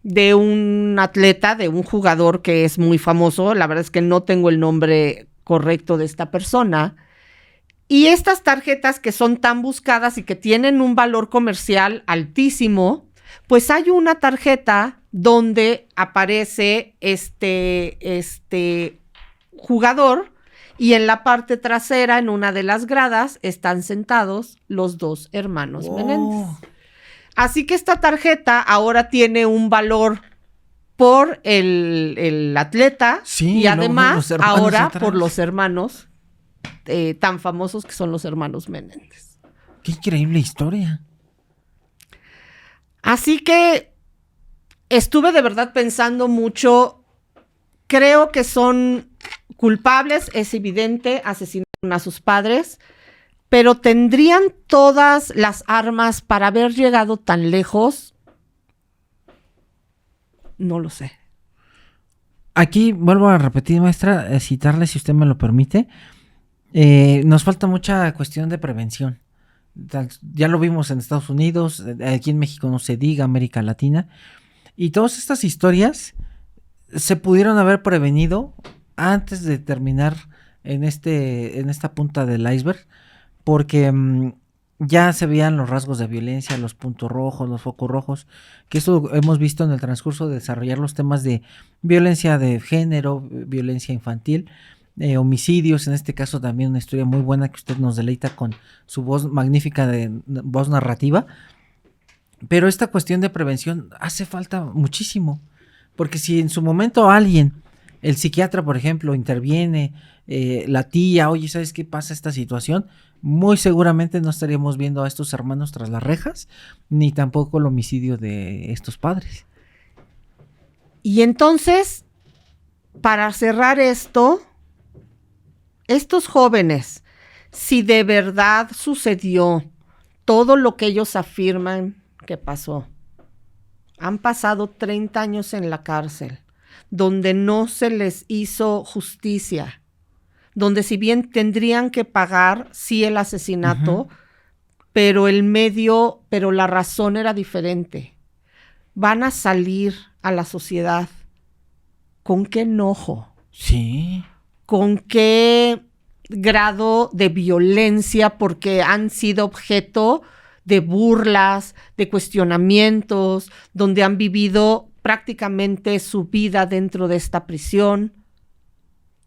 S2: de un atleta, de un jugador que es muy famoso. La verdad es que no tengo el nombre correcto de esta persona. Y estas tarjetas que son tan buscadas y que tienen un valor comercial altísimo, pues hay una tarjeta donde aparece este jugador y en la parte trasera, en una de las gradas, están sentados los dos hermanos Menéndez. Así que esta tarjeta ahora tiene un valor por el atleta y además ahora atrás, por los hermanos tan famosos que son los hermanos Menéndez.
S1: ¡Qué increíble historia!
S2: Así que estuve de verdad pensando mucho. Creo que son culpables, es evidente, asesinaron a sus padres, pero ¿tendrían todas las armas para haber llegado tan lejos? No lo sé.
S1: Aquí vuelvo a repetir, maestra, citarle si usted me lo permite. Nos falta mucha cuestión de prevención. Ya lo vimos en Estados Unidos, aquí en México no se diga, América Latina. Y todas estas historias se pudieron haber prevenido antes de terminar en esta punta del iceberg, porque ya se veían los rasgos de violencia, los puntos rojos, los focos rojos, que eso hemos visto en el transcurso de desarrollar los temas de violencia de género, violencia infantil, homicidios, en este caso también una historia muy buena que usted nos deleita con su voz magnífica de voz narrativa. Pero esta cuestión de prevención hace falta muchísimo, porque si en su momento alguien, el psiquiatra por ejemplo, interviene, la tía, oye, ¿sabes qué pasa esta situación? Muy seguramente no estaríamos viendo a estos hermanos tras las rejas, ni tampoco el homicidio de estos padres.
S2: Y entonces, para cerrar esto, estos jóvenes, si de verdad sucedió todo lo que ellos afirman que pasó, han pasado 30 años en la cárcel, donde no se les hizo justicia, donde si bien tendrían que pagar, sí, el asesinato, pero la razón era diferente. Van a salir a la sociedad. ¿Con qué enojo?
S1: Sí.
S2: ¿Con qué grado de violencia? Porque han sido objeto de burlas, de cuestionamientos, donde han vivido prácticamente su vida dentro de esta prisión.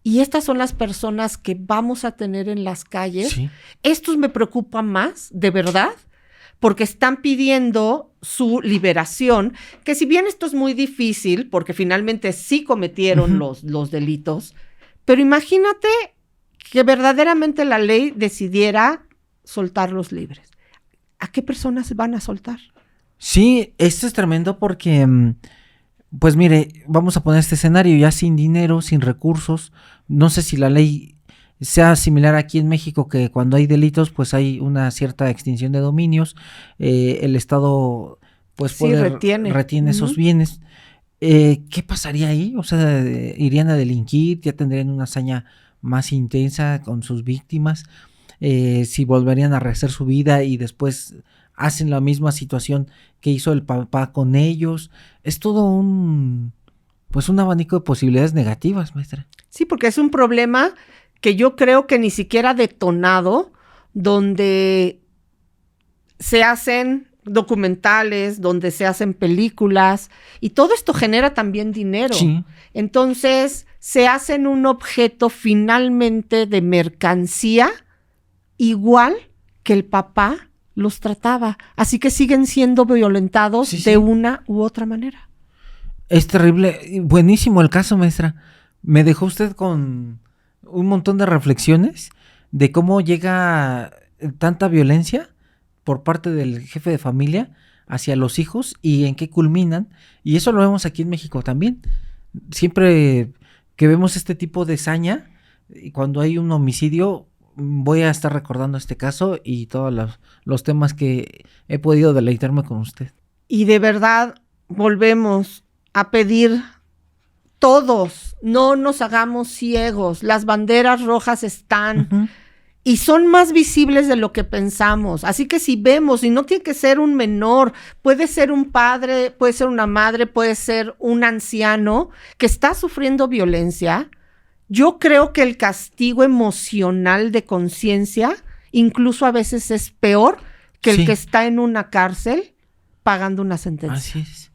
S2: Y estas son las personas que vamos a tener en las calles. Sí. Estos me preocupan más, de verdad, porque están pidiendo su liberación, que si bien esto es muy difícil, porque finalmente sí cometieron los delitos, pero imagínate que verdaderamente la ley decidiera soltarlos libres. ¿A qué personas van a soltar?
S1: Sí, esto es tremendo porque, pues mire, vamos a poner este escenario ya sin dinero, sin recursos. No sé si la ley sea similar aquí en México, que cuando hay delitos, pues hay una cierta extinción de dominios. El Estado, pues
S2: sí,
S1: retiene esos bienes. ¿Qué pasaría ahí? O sea, ¿irían a delinquir? ¿Ya tendrían una hazaña más intensa con sus víctimas? Si volverían a rehacer su vida y después hacen la misma situación que hizo el papá con ellos. Es todo un abanico de posibilidades negativas, maestra.
S2: Sí, porque es un problema que yo creo que ni siquiera ha detonado, donde se hacen documentales, donde se hacen películas, y todo esto genera también dinero.
S1: Sí.
S2: Entonces, se hacen un objeto finalmente de mercancía, igual que el papá los trataba. Así que siguen siendo violentados de una u otra manera.
S1: Es terrible. Buenísimo el caso, maestra. Me dejó usted con un montón de reflexiones de cómo llega tanta violencia por parte del jefe de familia hacia los hijos y en qué culminan. Y eso lo vemos aquí en México también. Siempre que vemos este tipo de saña, cuando hay un homicidio, voy a estar recordando este caso y todos los temas que he podido deleitarme con usted.
S2: Y de verdad volvemos a pedir todos, no nos hagamos ciegos, las banderas rojas están
S1: Ujú.
S2: y son más visibles de lo que pensamos. Así que si vemos, y no tiene que ser un menor, puede ser un padre, puede ser una madre, puede ser un anciano que está sufriendo violencia, yo creo que el castigo emocional de conciencia incluso a veces es peor que el
S1: Sí.
S2: que está en una cárcel pagando una sentencia.
S1: Así es.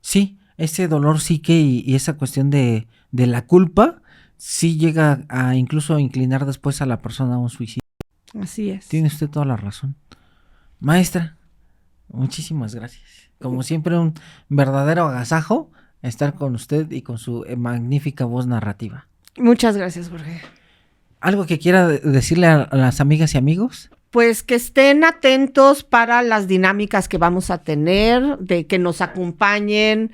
S1: Sí, ese dolor psique y esa cuestión de la culpa sí llega a incluso inclinar después a la persona a un suicidio.
S2: Así es.
S1: Tiene usted toda la razón. Maestra, muchísimas gracias. Como siempre, un verdadero agasajo estar con usted y con su magnífica voz narrativa.
S2: Muchas gracias, Jorge.
S1: ¿Algo que quiera decirle a las amigas y amigos?
S2: Pues que estén atentos para las dinámicas que vamos a tener, de que nos acompañen,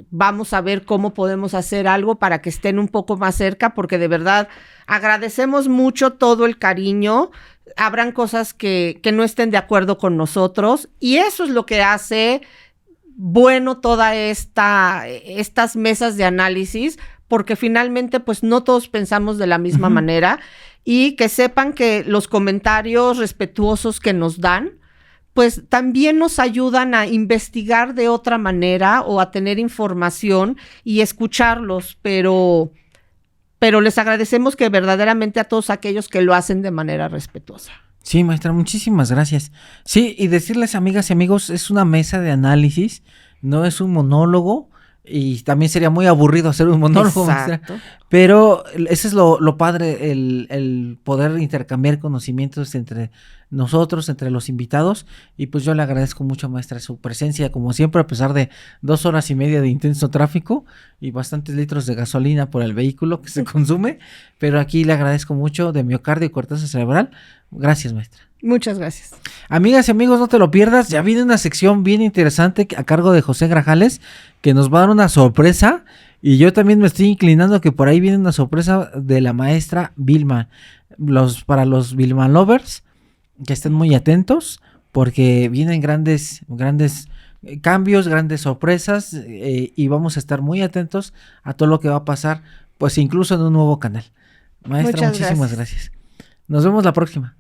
S2: vamos a ver cómo podemos hacer algo para que estén un poco más cerca, porque de verdad agradecemos mucho todo el cariño. Habrán cosas que no estén de acuerdo con nosotros y eso es lo que hace bueno toda estas mesas de análisis, porque finalmente pues no todos pensamos de la misma manera. Y que sepan que los comentarios respetuosos que nos dan, pues también nos ayudan a investigar de otra manera o a tener información y escucharlos, pero les agradecemos que verdaderamente a todos aquellos que lo hacen de manera respetuosa.
S1: Sí, maestra, muchísimas gracias. Sí, y decirles, amigas y amigos, es una mesa de análisis, no es un monólogo. Y también sería muy aburrido hacer un monólogo, maestra. Pero ese es lo padre, el poder intercambiar conocimientos entre nosotros, entre los invitados. Y pues yo le agradezco mucho, maestra, su presencia, como siempre, a pesar de 2 horas y media de intenso tráfico y bastantes litros de gasolina por el vehículo que se consume. Pero aquí le agradezco mucho de miocardio y corteza cerebral. Gracias, maestra.
S2: Muchas gracias.
S1: Amigas y amigos, no te lo pierdas. Ya viene una sección bien interesante a cargo de José Grajales, que nos va a dar una sorpresa. Y yo también me estoy inclinando que por ahí viene una sorpresa de la maestra Vilma. Para los Vilma lovers, que estén muy atentos, porque vienen grandes cambios, grandes sorpresas, y vamos a estar muy atentos a todo lo que va a pasar, pues incluso en un nuevo canal. Maestra, muchísimas gracias. Nos vemos la próxima.